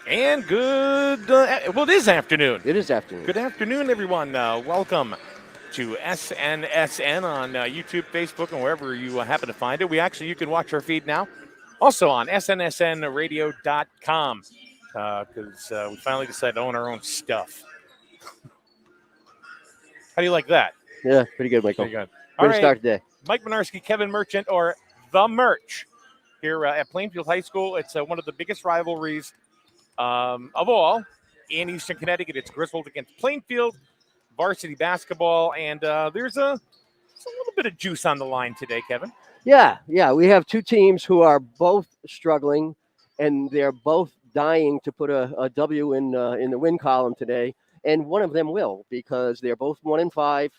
And good, it is afternoon. It is afternoon. Good afternoon, everyone. Welcome to SNSN on YouTube, Facebook, and wherever you happen to find it. You can watch our feed now. Also on SNSNradio.com because we finally decided to own our own stuff. How do you like that? Yeah, pretty good, Michael. Pretty good. All Way to right, start the day. Mike Minarski, Kevin Merchant, or The Merch here at Plainfield High School. It's one of the biggest rivalries of all in Eastern Connecticut. It's Griswold against Plainfield, varsity basketball, and there's a little bit of juice on the line today, Kevin. Yeah. We have two teams who are both struggling, and they're both dying to put a W in the win column today. And one of them will because they're both 1-5,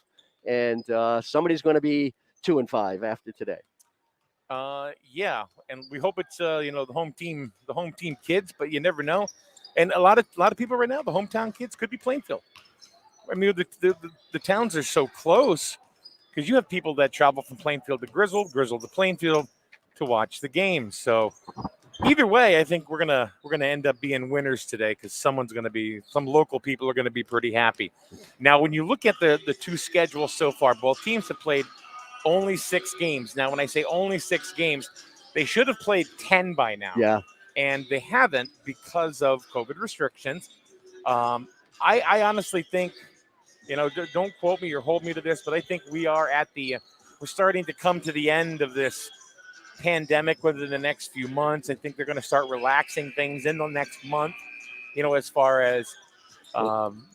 and somebody's going to be 2-5 after today. Yeah, and we hope it's the home team kids, but you never know. And a lot of people right now, the hometown kids could be Plainfield. I mean, the towns are so close because you have people that travel from Plainfield to Griswold, Griswold to Plainfield to watch the games. So either way, I think we're gonna end up being winners today because some local people are gonna be pretty happy. Now, when you look at the two schedules so far, both teams have played only 6 games. Now, when I say only 6 games, they should have played 10 by now. Yeah. And they haven't because of COVID restrictions. I honestly think, don't quote me or hold me to this, but I think we're starting to come to the end of this pandemic within the next few months. I think they're going to start relaxing things in the next month, as far as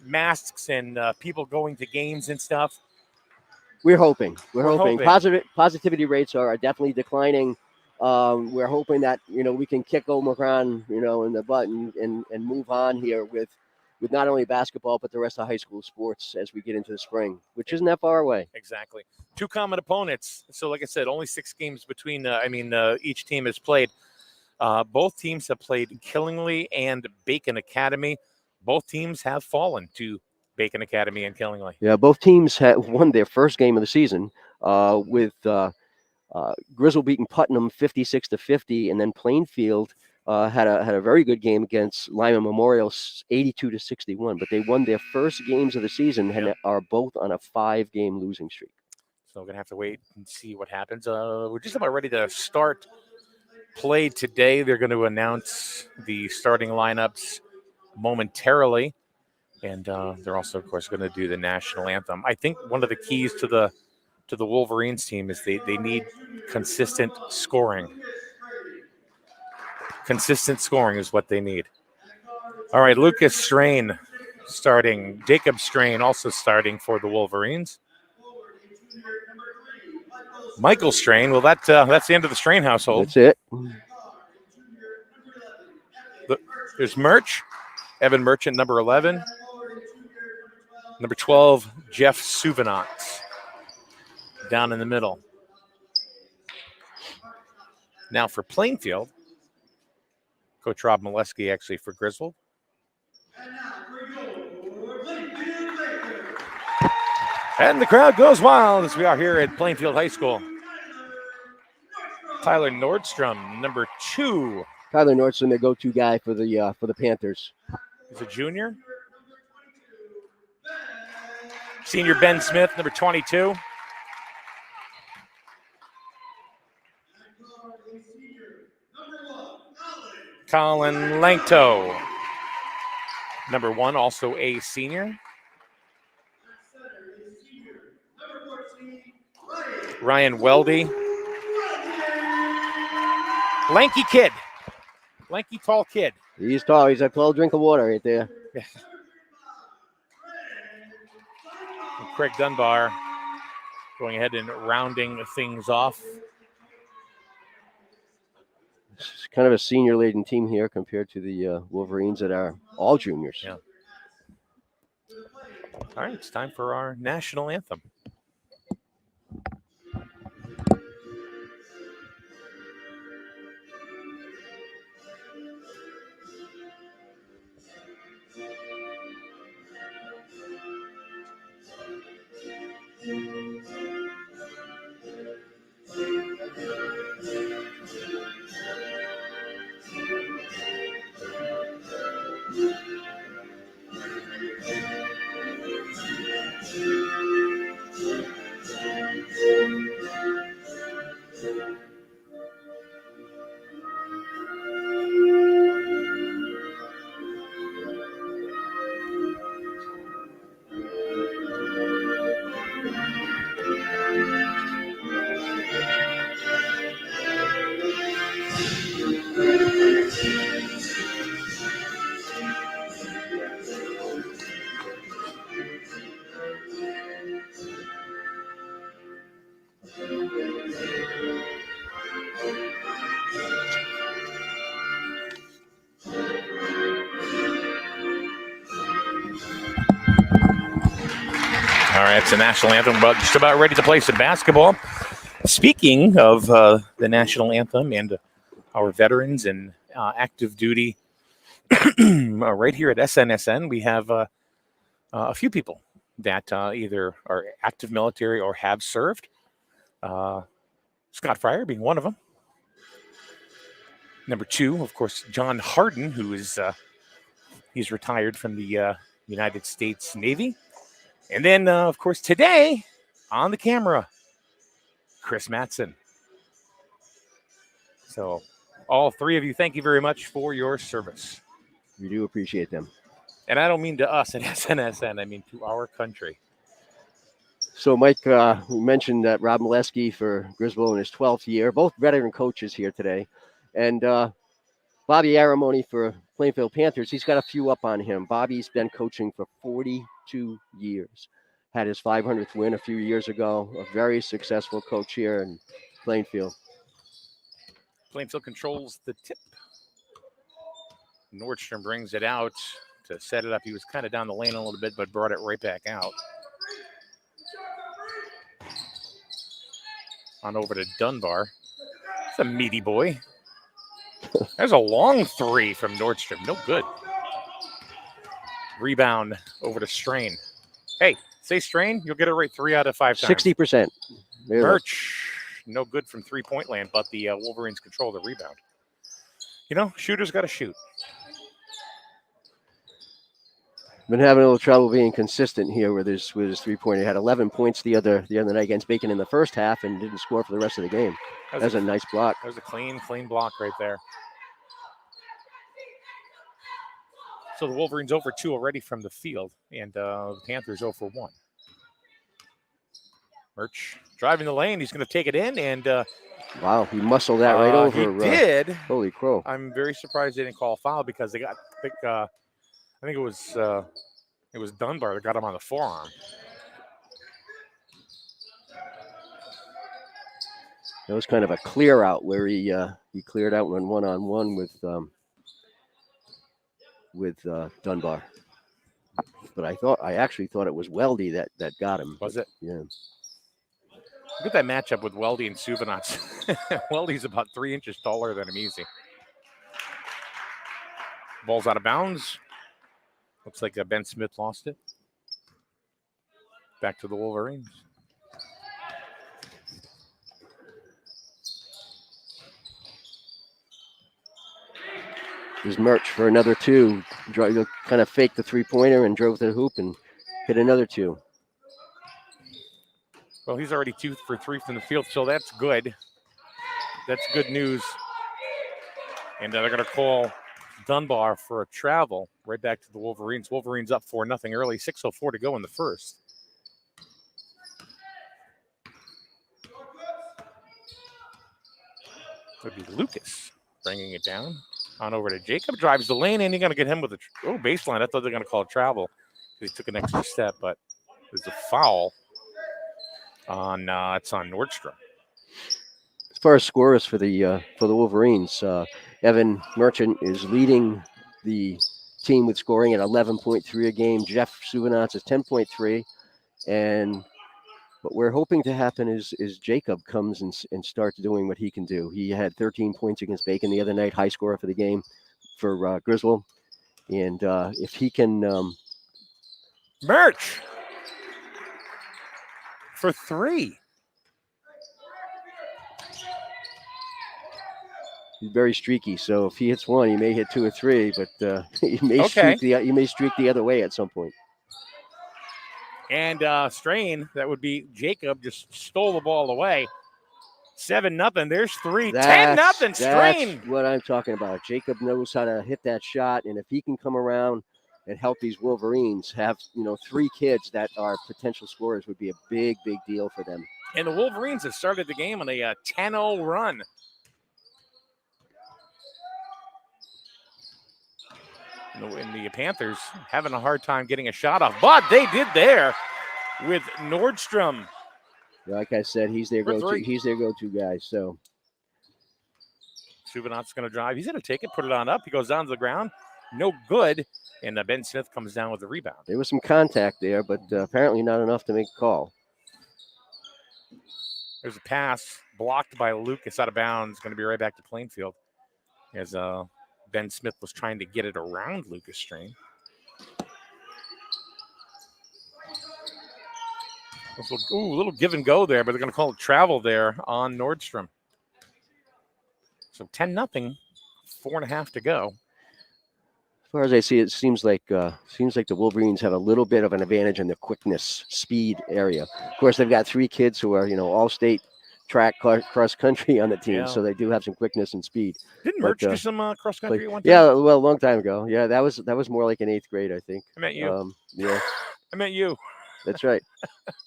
masks and people going to games and stuff. We're hoping. We're hoping. hoping. Positivity rates are definitely declining. We're hoping that we can kick Omicron in the butt and move on here with not only basketball but the rest of high school sports as we get into the spring, which isn't that far away. Exactly. Two common opponents. So, like I said, only 6 games between. Each team has played. Both teams have played Killingly and Bacon Academy. Both teams have fallen to Bacon Academy and Killingly. Yeah, both teams have won their first game of the season with Griswold beating Putnam 56-50, and then Plainfield had a very good game against Lyman Memorial 82-61. But they won their first games of the season and are both on a 5-game losing streak. So we're gonna have to wait and see what happens. We're just about ready to start play today. They're going to announce the starting lineups momentarily. And they're also, of course, going to do the national anthem. I think one of the keys to the Wolverines team is they need consistent scoring. Consistent scoring is what they need. All right, Lucas Strain starting. Jacob Strain also starting for the Wolverines. Michael Strain. Well, that's the end of the Strain household. That's it. There's Merch. Evan Merchant, number 11. Number 12, Jeff Souvenant, down in the middle. Now for Plainfield, Coach Rob Molesky actually for Griswold. And the crowd goes wild as we are here at Plainfield High School. Tyler Nordstrom, number 2. Tyler Nordstrom, the go-to guy for the Panthers. He's a junior. Senior Ben Smith, number 22. Colin Langto, number 1, also a senior. Ryan Weldy. Lanky kid. Lanky, tall kid. He's tall. He's a tall drink of water right there. Craig Dunbar going ahead and rounding things off. It's kind of a senior-laden team here compared to the Wolverines that are all juniors. Yeah. All right, it's time for our national anthem. right, it's the national anthem. But just about ready to play some basketball. Speaking of the national anthem and our veterans and active duty, right here at SNSN, we have a few people that either are active military or have served. Scott Fryer being one of them. Number two, of course, John Harden, who is he's retired from the United States Navy. And then, of course, today on the camera, Chris Mattson. So all three of you, thank you very much for your service. We do appreciate them. And I don't mean to us at SNSN, I mean to our country. So, Mike, we mentioned that Rob Molesky for Griswold in his 12th year, both veteran coaches here today. And Bobby Aramoni for Plainfield Panthers, he's got a few up on him. Bobby's been coaching for 42 years. Had his 500th win a few years ago. A very successful coach here in Plainfield. Plainfield controls the tip. Nordstrom brings it out to set it up. He was kind of down the lane a little bit, but brought it right back out. On over to Dunbar. It's a meaty boy. There's a long three from Nordstrom. No good. Rebound over to Strain. Hey, say Strain, you'll get it right 3 out of 5 times. 60%. Birch, no good from three-point land, but the Wolverines control the rebound. You know, shooters got to shoot. Been having a little trouble being consistent here with his three-pointer. He had 11 points the other night against Bacon in the first half and didn't score for the rest of the game. That was a nice block. That was a clean block right there. So the Wolverines 0 for 2 already from the field, and the Panthers 0 for 1. Birch driving the lane. He's going to take it in, and wow, he muscled that right over. He did. Holy crow! I'm very surprised they didn't call a foul because they got. I think it was Dunbar that got him on the forearm. That was kind of a clear out where he cleared out one-on-one with Dunbar. But I actually thought it was Weldy that got him. Was it? Yeah. Look at that matchup with Weldy and Suvanats. Weldy's about 3 inches taller than him, easy. Ball's out of bounds. Looks like Ben Smith lost it. Back to the Wolverines. There's Murch for another 2. Kind of faked the three-pointer and drove to the hoop and hit another 2. Well, he's already 2 for 3 from the field, so that's good. That's good news. And they're going to call Dunbar for a travel right back to the Wolverines. Wolverines up 4-0 early, 6:04 to go in the first. Would be Lucas bringing it down. On over to Jacob, drives the lane, and you're going to get him with a baseline. I thought they were going to call a travel. He took an extra step, but there's a foul on it's on Nordstrom. As far as scorers for the Wolverines, Evan Merchant is leading the team with scoring at 11.3 a game. Jeff Suvanats is 10.3, and what we're hoping to happen is Jacob comes and starts doing what he can do. He had 13 points against Bacon the other night, high scorer for the game for Griswold, and if he can Merch for 3. He's very streaky, so if he hits 1, he may hit 2 or 3, but he may streak the other way at some point. And Strain, that would be Jacob, just stole the ball away. 7-0. There's 3. 10-0. Strain. That's what I'm talking about. Jacob knows how to hit that shot, and if he can come around and help these Wolverines have 3 kids that are potential scorers, would be a big deal for them. And the Wolverines have started the game on a 10-0 run. And the Panthers having a hard time getting a shot off, but they did there with Nordstrom. Like I said, he's their go-to. He's their go-to guy. So Suvanat's going to drive. He's going to take it, put it on up. He goes down to the ground. no good. And Ben Smith comes down with the rebound. There was some contact there, but apparently not enough to make a call. There's a pass blocked by Lucas out of bounds. Going to be right back to Plainfield as Ben Smith was trying to get it around Lucas Strain. A little give and go there, but they're going to call it travel there on Nordstrom. So 10-0, 4.5 to go. As far as I see, it seems like the Wolverines have a little bit of an advantage in the quickness, speed area. Of course, they've got 3 kids who are all-state track cross country on the team, so they do have some quickness and speed. Didn't Merch do some cross country at one time? Yeah, well, a long time ago. Yeah, that was more like in 8th grade, I think. I meant you. Yeah, I meant you. That's right.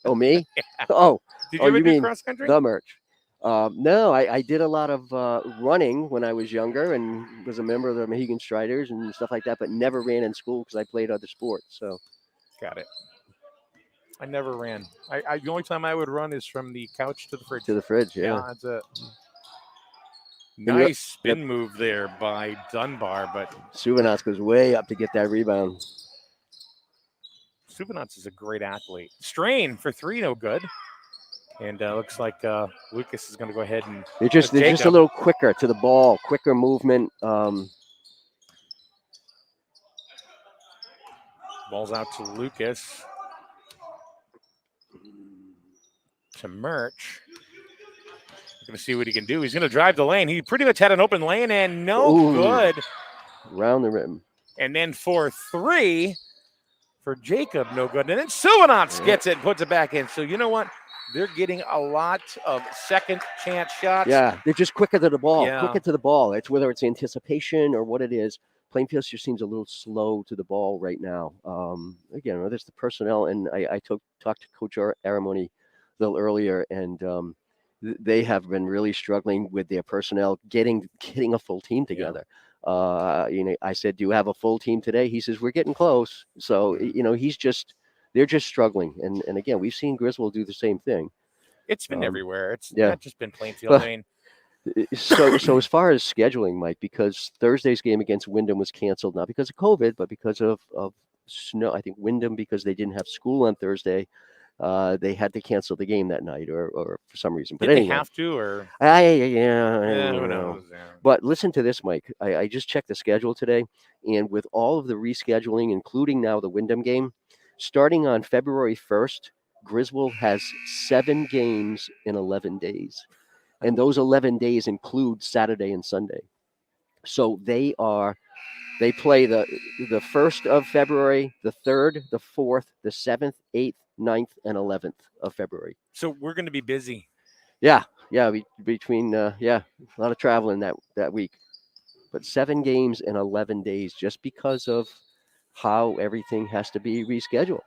Oh, me? Yeah. Oh, did you ever you do mean cross country? The Merch. No, I did a lot of running when I was younger and was a member of the Mohegan Striders and stuff like that, but never ran in school because I played other sports. So, got it. I never ran. The only time I would run is from the couch to the fridge. To the fridge, yeah. That's it. Nice spin move there by Dunbar, but Suvanats goes way up to get that rebound. Suvanats is a great athlete. Strain for 3, no good. And looks like Lucas is going to go ahead and they're just a little quicker to the ball, quicker movement. Ball's out to Lucas. To Merch. Going to see what he can do. He's going to drive the lane. He pretty much had an open lane and no good. Round the rim. And then for 3 for Jacob, no good. And then Suvanats gets it and puts it back in. So you know what? They're getting a lot of second chance shots. Yeah, they're just quicker to the ball. Yeah. Quicker to the ball. It's whether it's anticipation or what it is. Plainfield just seems a little slow to the ball right now. Again, whether it's the personnel, and I talked to Coach Aramoni a little earlier, and they have been really struggling with their personnel getting a full team together. Yeah. I said, "Do you have a full team today?" He says, "We're getting close." So they're just struggling. And again, we've seen Griswold do the same thing. It's been everywhere. It's not just been Plainfield. I mean, so as far as scheduling, Mike, because Thursday's game against Wyndham was canceled, not because of COVID, but because of snow. I think Wyndham, because they didn't have school on Thursday, they had to cancel the game that night or for some reason. But anyway, they have to, or who knows? Yeah. But listen to this, Mike. I just checked the schedule today, and with all of the rescheduling, including now the Wyndham game, starting on February 1st, Griswold has 7 games in 11 days. And those 11 days include Saturday and Sunday. So they play the 1st of February, the 3rd, the 4th, the 7th, 8th, 9th, and 11th of February. So we're going to be busy. Yeah. Between a lot of traveling that week. But 7 games in 11 days just because of how everything has to be rescheduled.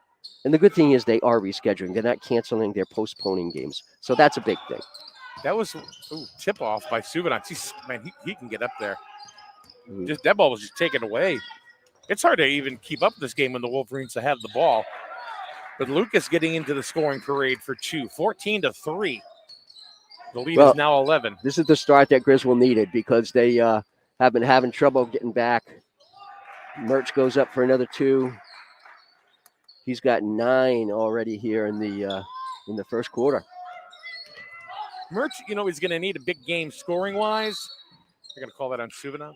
And the good thing is they are rescheduling. They're not canceling, they're postponing games. So that's a big thing. That was tip off by Suvanats. He can get up there. Just that ball was just taken away. It's hard to even keep up this game when the Wolverines have the ball. But Lucas getting into the scoring parade for 2, 14-3. The lead is now 11. This is the start that Griswold needed because they have been having trouble getting back. Merch goes up for another 2. He's got 9 already here in the first quarter. Merch, is going to need a big game scoring wise. They're going to call that on Suvanats.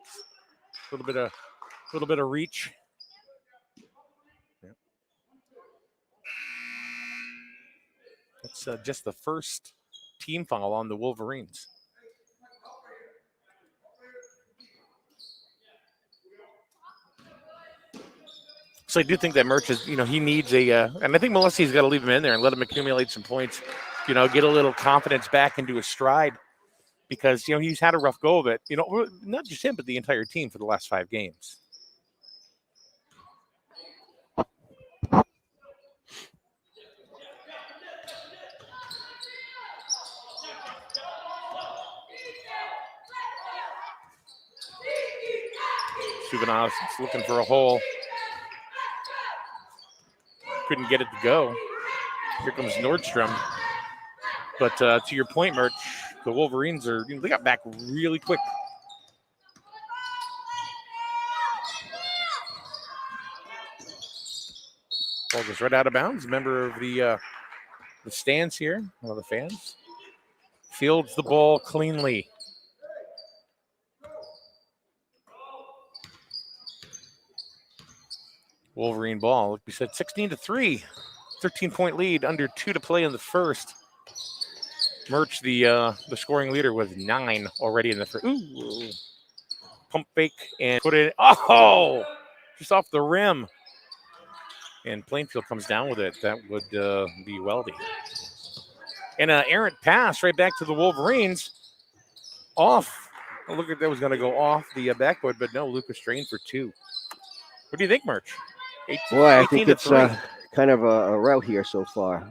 A little bit of reach. Yeah. It's just the first team foul on the Wolverines. So I do think that Merch is, he needs and I think Molessi's got to leave him in there and let him accumulate some points. Get a little confidence back into his stride because, he's had a rough go of it. Not just him, but the entire team for the last 5 games. Suvanats looking for a hole. Couldn't get it to go. Here comes Nordstrom. But to your point, Merch, the Wolverines they got back really quick. Ball goes right out of bounds. Member of the stands here, one of the fans, fields the ball cleanly. Wolverine ball. Like we said, 16-3, 13-point lead, under 2 to play in the first. Murch, the scoring leader, with 9 already in the first. Ooh. Pump fake and put it in. Oh, just off the rim. And Plainfield comes down with it. That would be Weldy. And an errant pass right back to the Wolverines. Off. Oh, look, that was going to go off the backboard, but no, Lucas Strain for 2. What do you think, Murch? Boy, I think it's 3. kind of a rout here so far.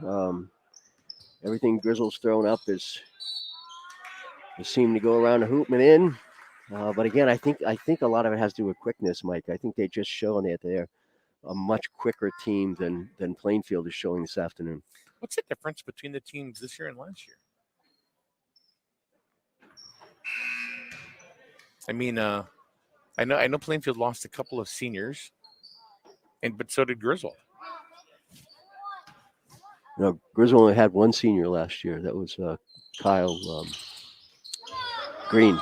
Everything Griswold's thrown up is seeming to go around the hoop and in. But again, I think a lot of it has to do with quickness, Mike. I think they just shown that they're a much quicker team than Plainfield is showing this afternoon. What's the difference between the teams this year and last year? I mean, I know Plainfield lost a couple of seniors, but so did Griswold. No, Griswold only had one senior last year. That was Kyle Green.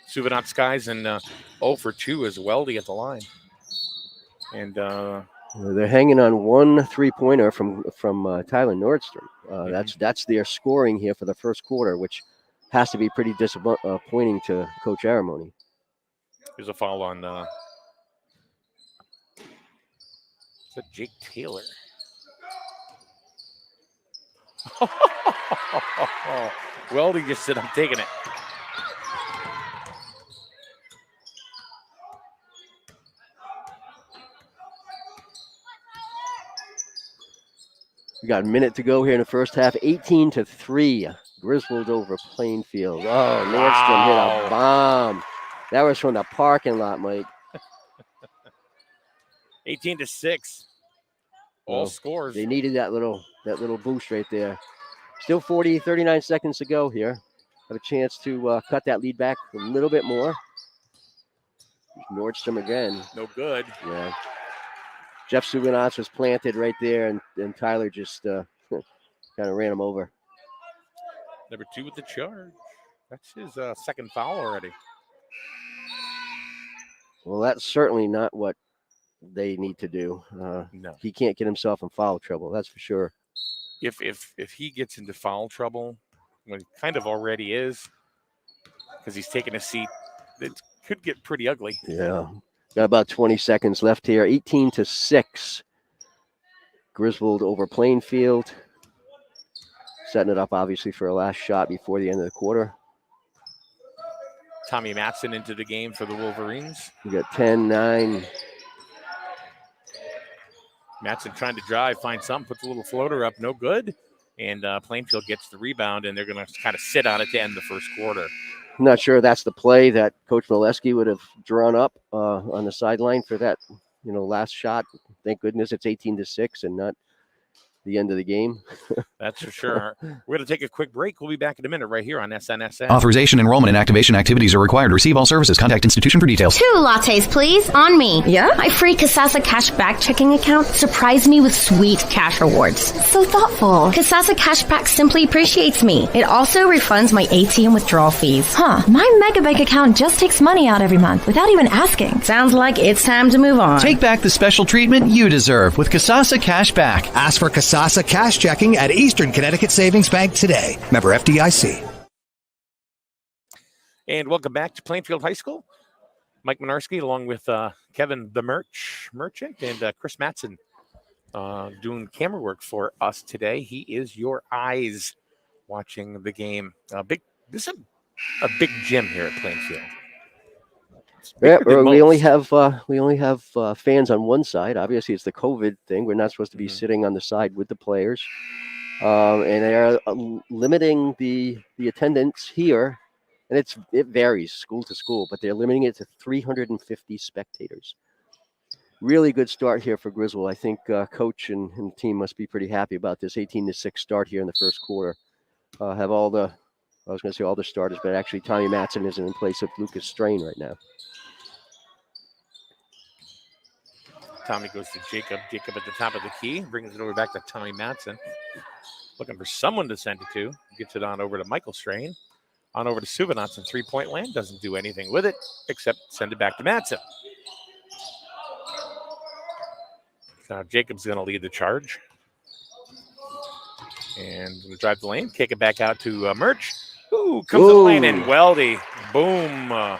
Suvanot Skies and 0 for 2 is Weldy at the line. And they're hanging on one 3-pointer from Tyler Nordstrom. That's their scoring here for the first quarter, which has to be pretty disappointing to Coach Aramoni. There's a foul on is that Jake Taylor? Weldy just said, "I'm taking it." We got a minute to go here in the first half. 18-3. Griswold over Plainfield. Oh, Nordstrom hit a bomb. That was from the parking lot, Mike. 18-6. All scores. They needed that little boost right there. Still 39 seconds to go here. Have a chance to cut that lead back a little bit more. Nordstrom again. No good. Yeah. Jeff Suganats was planted right there, and Tyler just kind of ran him over. Number 2 with the charge. That's his second foul already. Well, that's certainly not what they need to do. No. He can't get himself in foul trouble, that's for sure. If he gets into foul trouble, well, he kind of already is, because he's taking a seat, it could get pretty ugly. Yeah. Got about 20 seconds left here. 18-6. Griswold over Plainfield. Setting it up, obviously, for a last shot before the end of the quarter. Tommy Matson into the game for the Wolverines. We got 10-9. Matson trying to drive, find something, puts a little floater up, no good. And Plainfield gets the rebound, and they're going to kind of sit on it to end the first quarter. I'm not sure that's the play that Coach Molesky would have drawn up on the sideline for that, last shot. Thank goodness it's 18-6 and not the end of the game. That's for sure. We're going to take a quick break. We'll be back in a minute right here on SNSN. Authorization, enrollment, and activation activities are required. Receive all services. Contact institution for details. 2 lattes, please, on me. Yeah? My free Kasasa Cashback checking account surprised me with sweet cash rewards. So thoughtful. Kasasa Cashback simply appreciates me. It also refunds my ATM withdrawal fees. My Megabank account just takes money out every month without even asking. Sounds like it's time to move on. Take back the special treatment you deserve with Kasasa Cashback. Ask for Kasasa Cash Checking at Eastern Connecticut Savings Bank today. Member FDIC. And welcome back to Plainfield High School. Mike Minarski along with Kevin the Merchant and Chris Matson doing camera work for us today. He is your eyes watching the game. This is a big gym here at Plainfield. Yeah, we only have fans on one side. Obviously, it's the COVID thing. We're not supposed to be sitting on the side with the players, and they are limiting the attendance here, and it varies school to school, but they're limiting it to 350 spectators. Really good start here for Griswold. I think coach and team must be pretty happy about this 18-6 start here in the first quarter. Have all the starters, but actually Tommy Matson isn't in place of Lucas Strain right now. Tommy goes to Jacob. Jacob at the top of the key. Brings it over back to Tommy Matson. Looking for someone to send it to. Gets it on over to Michael Strain. On over to Suvanats in three-point land. Doesn't do anything with it except send it back to Matson. Now Jacob's going to lead the charge. And we'll drive the lane. Kick it back out to Murch. Ooh, comes to the lane and Weldy. Boom.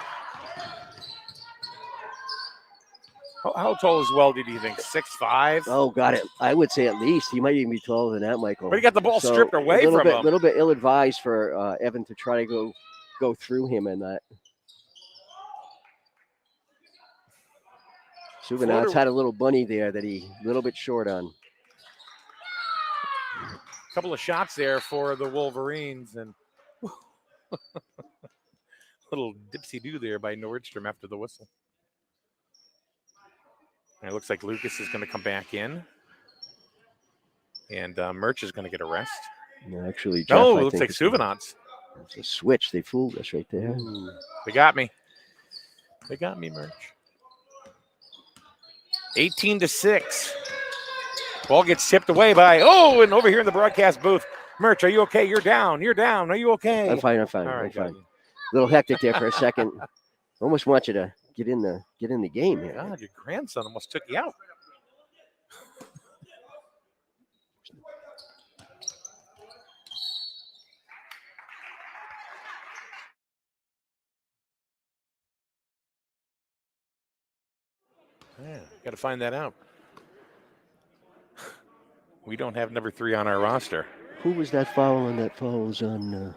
How tall is Weldy, do you think? 6'5"? Oh, got it. I would say at least. He might even be taller than that, Michael. But he got the ball stripped away from him. A little bit ill-advised for Evan to try to go through him in that. Suvanats had a little bunny there that he a little bit short on. A couple of shots there for the Wolverines, and little dipsy-do there by Nordstrom after the whistle. And it looks like Lucas is going to come back in. And Murch is going to get a rest. No, actually, Jeff, no, it looks like Suvanats. It's a switch. They fooled us right there. Ooh, they got me. They got me, Murch. 18-6. Ball gets tipped away by, and over here in the broadcast booth, Murch, are you okay? You're down. Are you okay? I'm fine. All right, I'm fine. A little hectic there for a second. Almost want you to get in the game here. God, your grandson almost took you out. Yeah, got to find that out. We don't have number 3 on our roster. Who was that foul on that foul was on?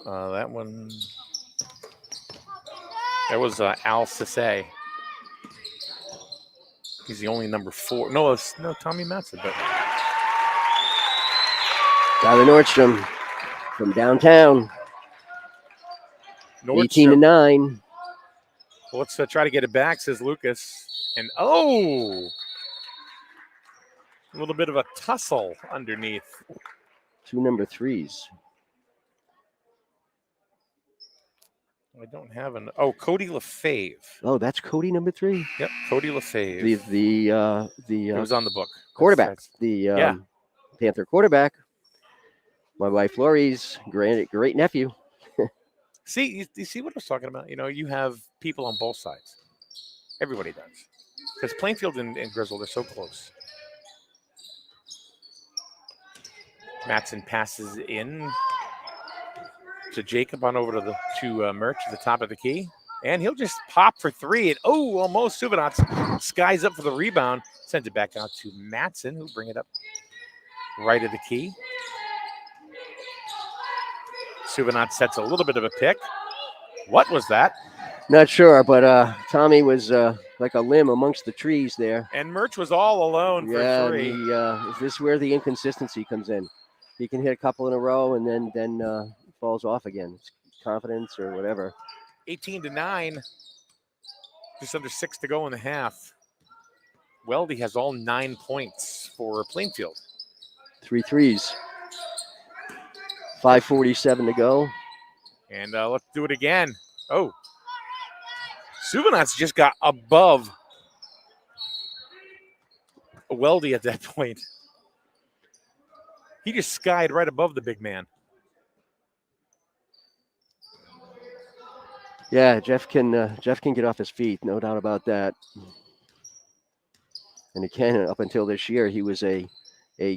That one. That was Al Sisse. He's the only number 4. No, Tommy Matson. But Tyler Nordstrom from downtown. 18-9. Well, let's try to get it back, says Lucas. And a little bit of a tussle underneath. 2 number 3s. I don't have Cody LaFave. Oh, that's Cody number 3. Yep, Cody LaFave. It was on the book. Quarterback. Panther quarterback. My wife Lori's great nephew. See, you see what I was talking about? You have people on both sides. Everybody does. Because Plainfield and Griswold are so close. Matson passes in to Jacob on over to Murch at the top of the key. And he'll just pop for 3. And almost Suvanats skies up for the rebound. Sends it back out to Matson, who'll bring it up right of the key. Suvanats sets a little bit of a pick. What was that? Not sure, but Tommy was like a limb amongst the trees there. And Murch was all alone for 3. Is this where the inconsistency comes in? He can hit a couple in a row and then falls off again. It's confidence or whatever. 18-9. Just under 6 to go in the half. Weldy has all 9 points for Plainfield. 3 threes. 5:47 to go. And let's do it again. Suvanats just got above Weldy at that point. He just skied right above the big man. Yeah, Jeff can get off his feet, no doubt about that. And again, up until this year, he was a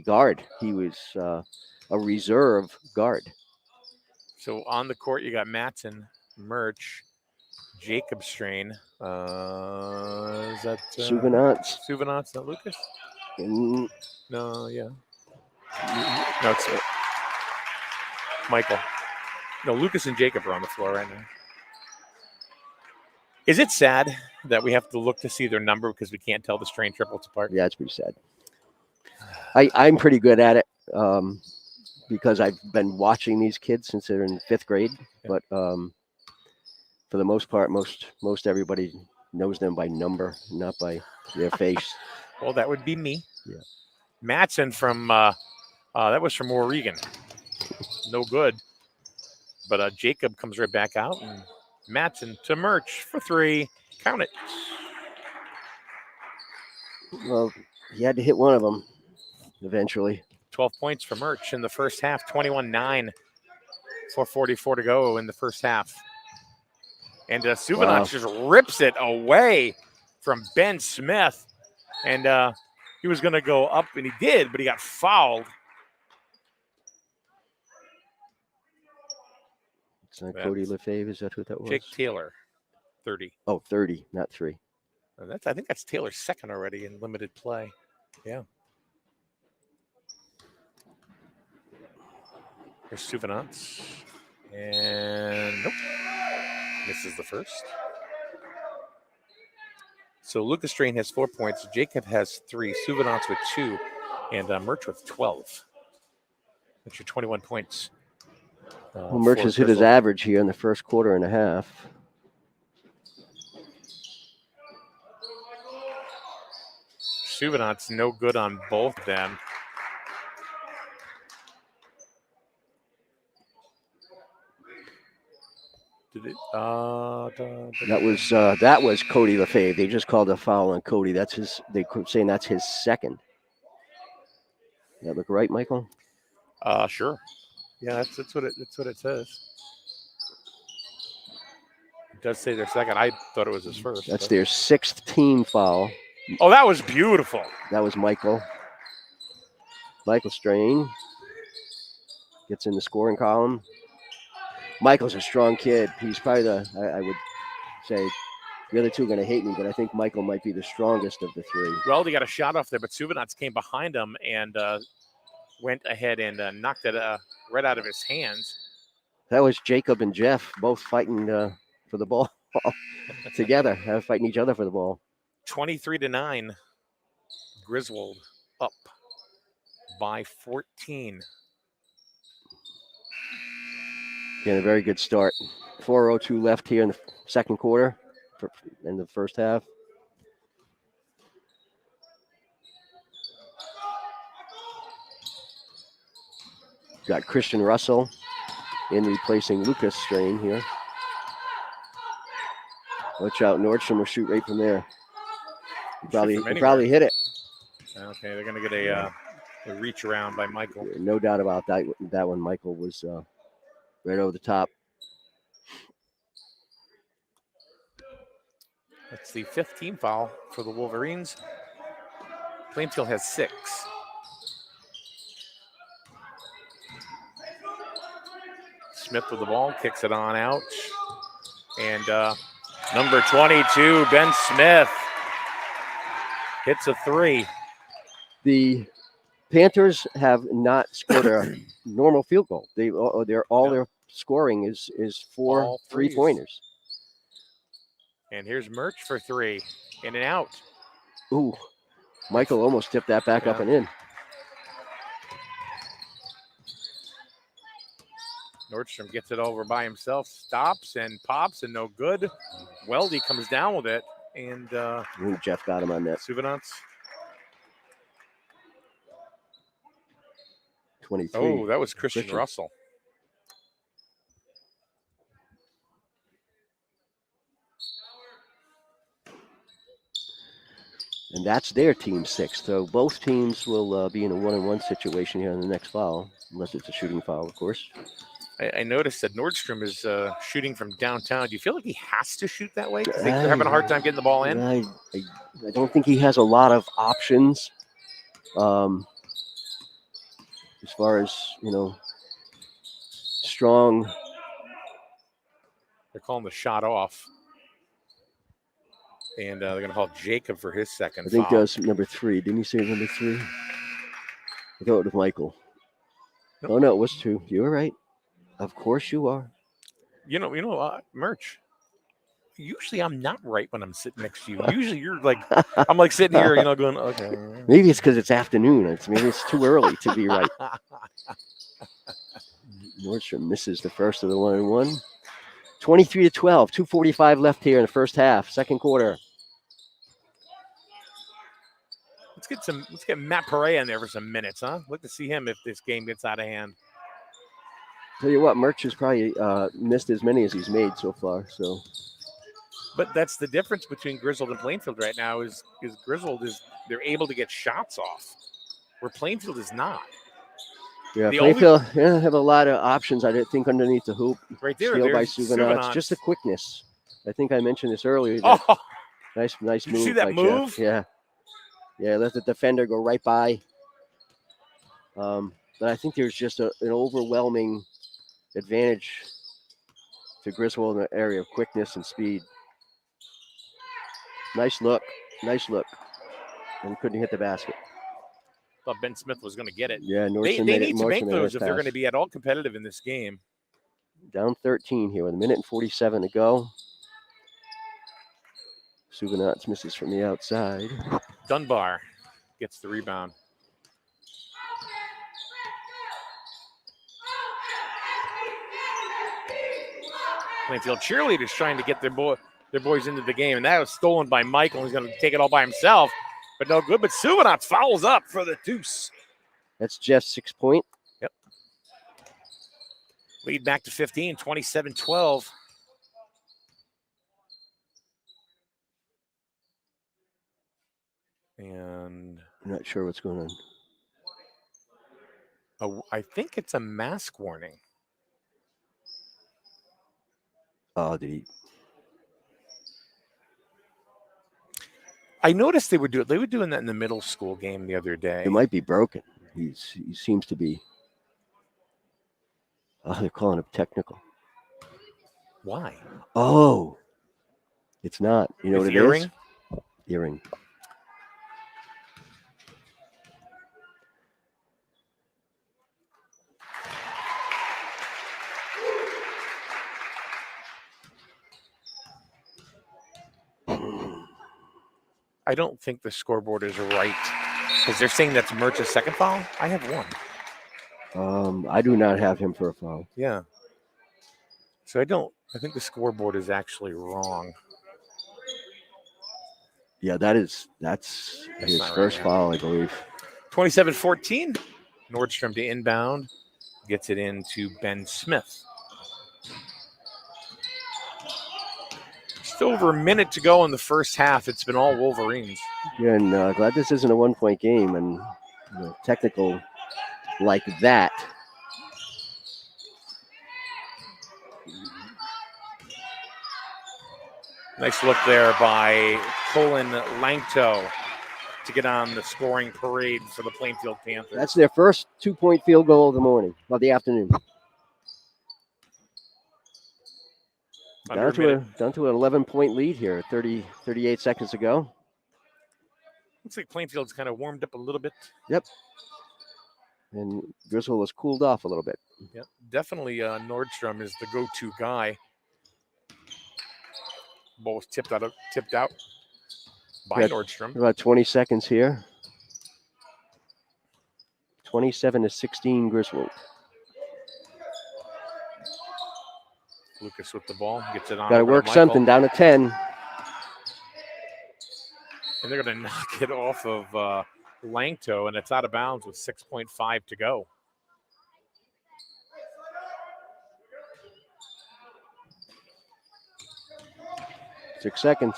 guard. He was a reserve guard. So on the court, you got Matson, Murch, Jacob Strain. Is that Suvanats? Suvanats, not Lucas? No, yeah. No, it's Michael. No, Lucas and Jacob are on the floor right now. Is it sad that we have to look to see their number because we can't tell the Strain triplets apart? Yeah, it's pretty sad. I'm pretty good at it because I've been watching these kids since they're in 5th grade. Yeah. But for the most part, most everybody knows them by number, not by their face. Well, that would be me. Yeah. Matson from that was from Oregon. No good. But Jacob comes right back out, and Matson to Murch for 3. Count it. Well, he had to hit one of them eventually. 12 points for Murch in the first half, 21-9. 4:44 to go in the first half. And Suvanac just rips it away from Ben Smith. And he was going to go up, and he did, but he got fouled. It's not Cody Lefebvre. Is that who that was? Jake Taylor, 30. Oh, 30, not 3. I think that's Taylor's second already in limited play. Yeah. Here's Suvanac. And nope. Misses the first. So Lucas Strain has 4 points. Jacob has 3. Suvanac with 2. And Murch with 12. That's your 21 points. Well, Murch has hit his average here in the first quarter and a half. Suvanac's no good on both of them. Did it? That was Cody Lefebvre. They just called a foul on Cody. That's his. They keep saying that's his second. That look right, Michael? Sure. Yeah, that's what it says. It does say their second. I thought it was his first. That's their 6th team foul. Oh, that was beautiful. That was Michael. Michael Strain gets in the scoring column. Michael's a strong kid. He's probably I would say, the other two are going to hate me, but I think Michael might be the strongest of the 3. Well, he got a shot off there, but Suvanac came behind him and went ahead and knocked it right out of his hands. That was Jacob and Jeff both fighting for the ball together, fighting each other for the ball. 23-9. Griswold up by 14. Again, a very good start. 4:02 left here in the second quarter, in the first half. Got Christian Russell in replacing Lucas Strain here. Watch out, Nordstrom will shoot right from there. He probably hit it. Okay, they're going to get a reach around by Michael. No doubt about that. That one, Michael was right over the top. That's the 5th team foul for the Wolverines. Plainfield has 6. Smith with the ball, kicks it on out. And number 22, Ben Smith, hits a 3. The Panthers have not scored a normal field goal. Their scoring is 4 3-pointers. And here's Murch for 3, in and out. Ooh, Michael almost tipped that back up and in. Nordstrom gets it over by himself, stops and pops, and no good. Weldy comes down with it, and I think Jeff got him on that. Suvanac. 23. Oh, that was Christian Russell. And that's their team 6. So both teams will be in a 1-on-1 situation here in the next foul, unless it's a shooting foul, of course. I noticed that Nordstrom is shooting from downtown. Do you feel like he has to shoot that way? Because they're having a hard time getting the ball in? I don't think he has a lot of options. As far as, strong. They're calling the shot off. And they're going to call Jacob for his second I think foul. that's number 3. Didn't he say number 3? I thought it was Michael. Nope. Oh, no, it was 2. You were right. Of course you are. Murch. Usually I'm not right when I'm sitting next to you. Usually you're like, I'm like sitting here, going, okay. Maybe it's because it's afternoon. Maybe it's too early to be right. Nordstrom misses the first of the 1-on-1. 23-12, 2:45 left here in the first half, second quarter. Let's get Matt Perea in there for some minutes, huh? Look to see him if this game gets out of hand. Tell you what, Murch has probably missed as many as he's made so far. So But that's the difference between Griswold and Plainfield right now is Griswold they're able to get shots off, where Plainfield is not. Yeah, The Plainfield have a lot of options, I think, underneath the hoop. Right there, Steal by there's Suvanats. Just the quickness. I think I mentioned this earlier. Oh, Nice did move. you see that by move? Jeff. Yeah, let the defender go right by. But I think there's just an overwhelming advantage to Griswold in the area of quickness and speed. Nice look. And couldn't hit the basket. Thought Ben Smith was going to get it. Yeah, They need to make those if they're going to be be at all competitive in this game. down 13 here with 1:47 to go. Suvanats misses from the outside. Dunbar gets the rebound. Plainfield cheerleaders trying to get their boys into the game, and that was stolen by Michael. He's going to take it all by himself, but no good. But Suvanats fouls up for the deuce. That's Jeff's 6 point. Yep. Lead back to 15, 27-12. And I'm not sure what's going on. I think it's a mask warning. Oh, did he? I noticed they were doing that in the middle school game the other day. It might be broken. He seems to be. Oh, they're calling it technical. Why? Oh, it's not. You know His what it earring? is? Earring. I don't think the scoreboard is right because they're saying that's Murch's second foul. I have one. I do not have him for a foul. Yeah. So I think the scoreboard is actually wrong. Yeah, that's his not first right, foul, I believe. 27-14. Nordstrom to inbound. Gets it into Ben Smith. Just over a minute to go in the first half. It's been all Wolverines. Yeah, and glad this isn't a 1 point game and technical like that. Nice look there by Colin Langto to get on the scoring parade for the Plainfield Panthers. That's their first 2 point field goal of the morning, of the afternoon. Down to an 11 point lead here, 38 seconds ago. Looks like Plainfield's kind of warmed up a little bit. Yep. And Griswold has cooled off a little bit. Yep. Definitely Nordstrom is the go-to guy. Ball was tipped out by Nordstrom. About 20 seconds here. 27-16 Griswold. Lucas with the ball, gets it on. Got to work something, down to 10. And they're going to knock it off of Langto, and it's out of bounds with 6.5 to go. Six seconds.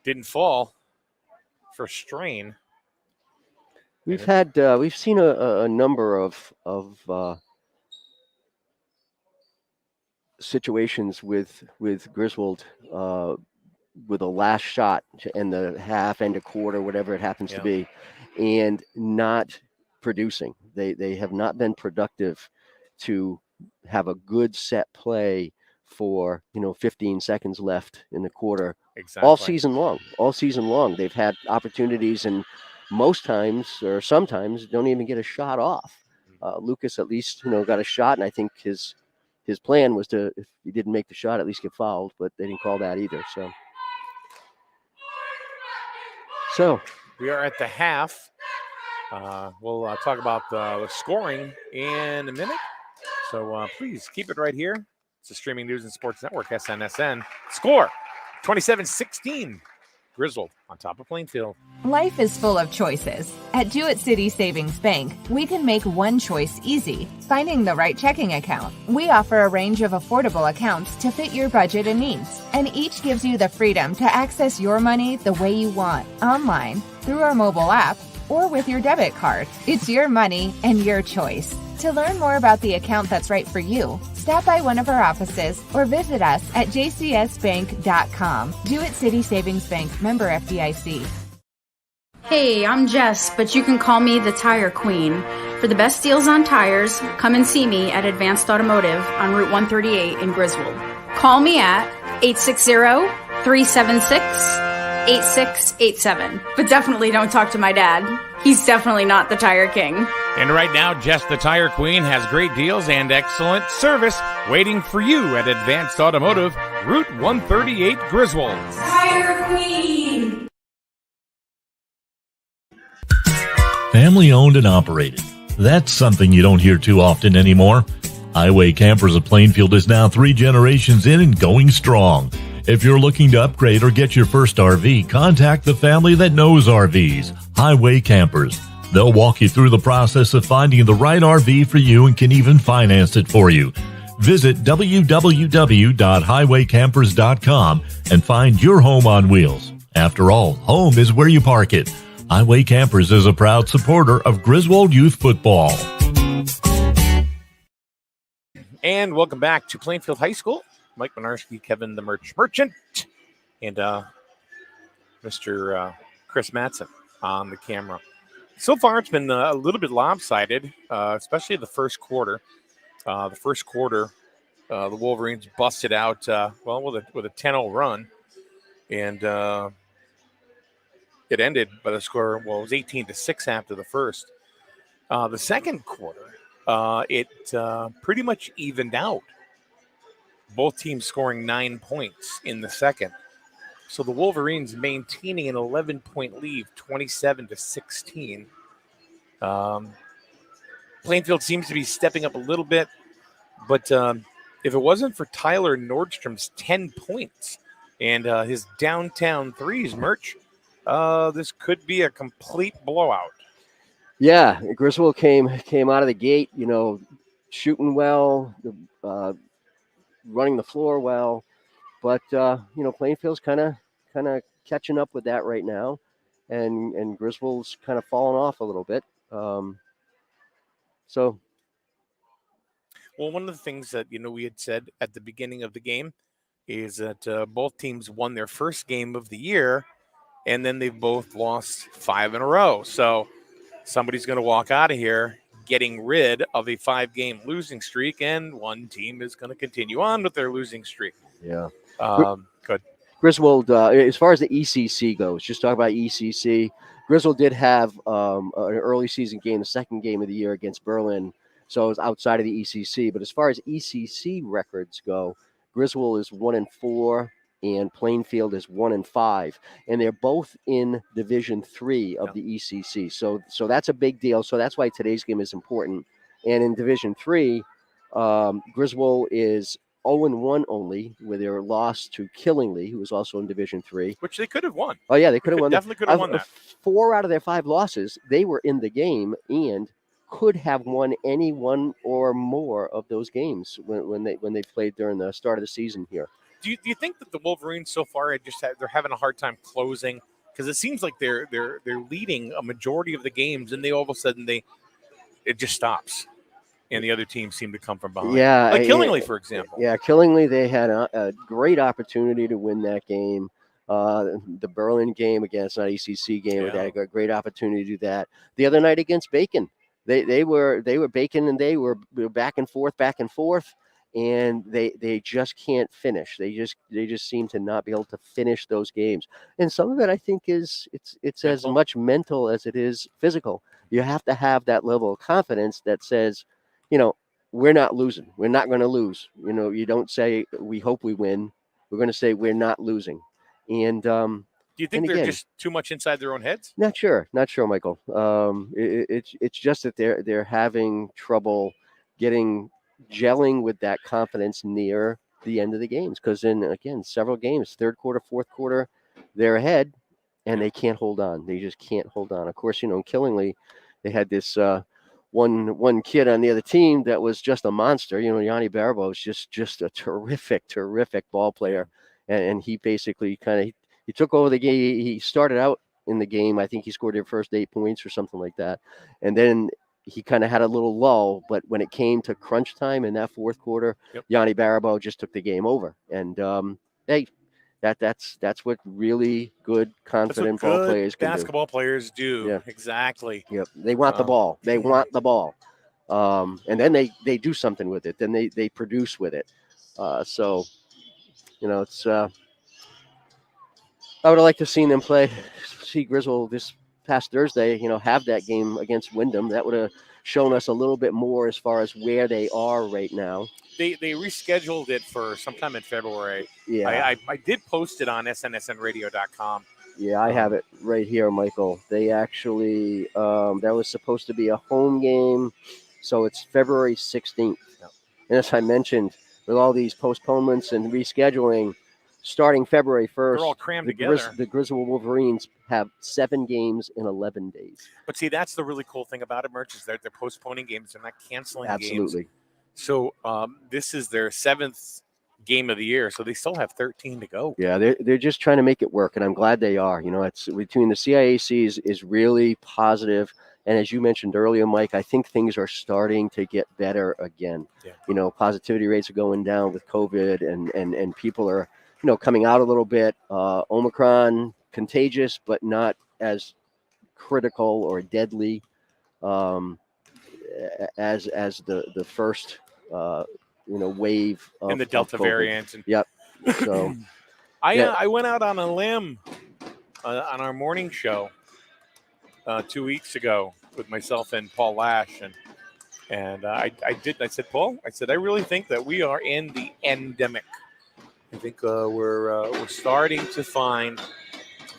Didn't fall for strain. We've seen a number of situations with Griswold with a last shot to end the half, end a quarter, whatever it happens to be, and not producing. They have not been productive to have a good set play for 15 seconds left in the quarter. Exactly. All season long they've had opportunities, and most times or sometimes don't even get a shot off. Lucas at least got a shot, and I think his plan was to, if he didn't make the shot, at least get fouled, but they didn't call that either. So we are at the half. We'll talk about the scoring in a minute. So please keep it right here. It's the Streaming News and Sports Network, SNSN. Score, 27-16. Griswold on top of Plainfield. Life is full of choices. At Jewett City Savings Bank, we can make one choice easy, finding the right checking account. We offer a range of affordable accounts to fit your budget and needs, and each gives you the freedom to access your money the way you want, online, through our mobile app, or with your debit card. It's your money and your choice. To learn more about the account that's right for you, stop by one of our offices or visit us at jcsbank.com. Jewett City Savings Bank, member FDIC. Hey, I'm Jess, but you can call me the Tire Queen. For the best deals on tires, come and see me at Advanced Automotive on Route 138 in Griswold. Call me at 860-376-8687. But definitely don't talk to my dad. He's definitely not the Tire King. And right now, Jess the Tire Queen has great deals and excellent service waiting for you at Advanced Automotive, Route 138, Griswold. Tire Queen! Family owned and operated. That's something you don't hear too often anymore. Highway Campers of Plainfield is now 3 generations in and going strong. If you're looking to upgrade or get your first RV, contact the family that knows RVs, Highway Campers. They'll walk you through the process of finding the right RV for you and can even finance it for you. Visit www.highwaycampers.com and find your home on wheels. After all, home is where you park it. Highway Campers is a proud supporter of Griswold Youth Football. And welcome back to Plainfield High School. Mike Minarski, Kevin the Merchant, and Mr. Chris Mattson on the camera. So far, it's been a little bit lopsided, especially the first quarter. The Wolverines busted out, with a 10-0 run, and it ended by the score. Well, it was 18-6 after the first. The second quarter, it pretty much evened out. Both teams scoring 9 points in the second. So the Wolverines maintaining an 11-point lead, 27-16. Plainfield seems to be stepping up a little bit, but if it wasn't for Tyler Nordstrom's 10 points and his downtown threes, Merch, this could be a complete blowout. Yeah, Griswold came out of the gate, shooting well, running the floor well, but Plainfield's kind of catching up with that right now, and Griswold's kind of falling off a little bit. Well, one of the things that we had said at the beginning of the game is that both teams won their first game of the year, and then they've both lost 5 in a row. So somebody's going to walk out of here getting rid of a 5-game losing streak, and one team is going to continue on with their losing streak. Yeah. Good. Griswold, as far as the ECC goes, just talk about ECC. Griswold did have an early season game, the second game of the year against Berlin, so it was outside of the ECC. But as far as ECC records go, Griswold is 1-4, and Plainfield is 1-5, and they're both in Division 3 of the ECC. So that's a big deal. So that's why today's game is important. And in Division 3, Griswold is 0-1 only, with their loss to Killingly, who was also in Division 3, which they could have won. Oh yeah, they could have won. Definitely could have won that. 4 out of their 5 losses, they were in the game and could have won any one or more of those games when they played during the start of the season here. Do you think that the Wolverines so far they're having a hard time closing? Because it seems like they're leading a majority of the games, and they all of a sudden it just stops, and the other teams seem to come from behind. Yeah, like Killingly, for example. Yeah, Killingly, they had a great opportunity to win that game. The Berlin game against not ECC game, they had a great opportunity to do that. The other night against Bacon, they were Bacon, and they were back and forth. And they just can't finish. They just seem to not be able to finish those games. And some of it, I think, it's as much mental as it is physical. You have to have that level of confidence that says, we're not losing. We're not going to lose. You don't say we hope we win. We're going to say we're not losing. And do you think they're just too much inside their own heads? Not sure, Michael. It's just that they're having trouble gelling with that confidence near the end of the games, because in, again, several games, third quarter, fourth quarter, they're ahead, and they can't hold on. They just can't hold on. Of course, in Killingly, they had this one kid on the other team that was just a monster. Yanni Barabo is just a terrific ball player, and he basically he took over the game. He started out in the game. I think he scored their first 8 points or something like that, and then he kind of had a little lull. But when it came to crunch time in that fourth quarter, Yanni Barabo just took the game over. And hey, that's what really good, confident ball players can do. Basketball players do. Yeah. Exactly. Yep. They want the ball. They want the ball. And then they do something with it. Then they produce with it. So, it's I would have liked to see Griswold this past Thursday, have that game against Wyndham. That would have shown us a little bit more as far as where they are right now. They rescheduled it for sometime in February. Yeah. I did post it on snsnradio.com. Yeah, I have it right here, Michael. They actually, that was supposed to be a home game, so it's February 16th. Yep. And as I mentioned, with all these postponements and rescheduling, starting February 1st, they're all crammed together. The Griswold Wolverines have 7 games in 11 days. But see, that's the really cool thing about it, Merch, is they're postponing games. They're not canceling games. Absolutely. So this is their 7th game of the year, so they still have 13 to go. Yeah, they're just trying to make it work, and I'm glad they are. It's between the CIACs is really positive, and as you mentioned earlier, Mike, I think things are starting to get better again. Yeah. Positivity rates are going down with COVID, and people are coming out a little bit. Omicron contagious, but not as critical or deadly as the first wave of, and the Delta variant. Yep. So I went out on a limb on our morning show 2 weeks ago with myself and Paul Lash, and I said, Paul, I really think that we are in the endemic. I think we're starting to find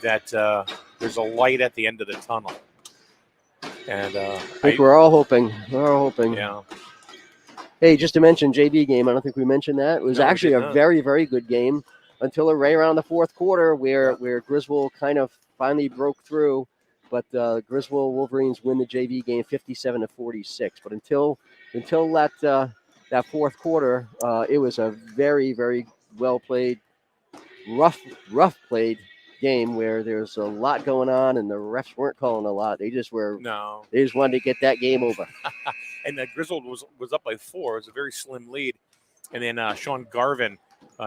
that there's a light at the end of the tunnel. And I think we're all hoping. Yeah. Hey, just to mention JV game, I don't think we mentioned that. It was actually a very, very good game until right around the fourth quarter where Griswold kind of finally broke through. But Griswold Wolverines win the JV game 57-46. But until that fourth quarter, it was a very, very well played, rough played game where there's a lot going on and the refs weren't calling a lot. They just wanted to get that game over. And Griswold was up by 4. It was a very slim lead. And then Sean Garvin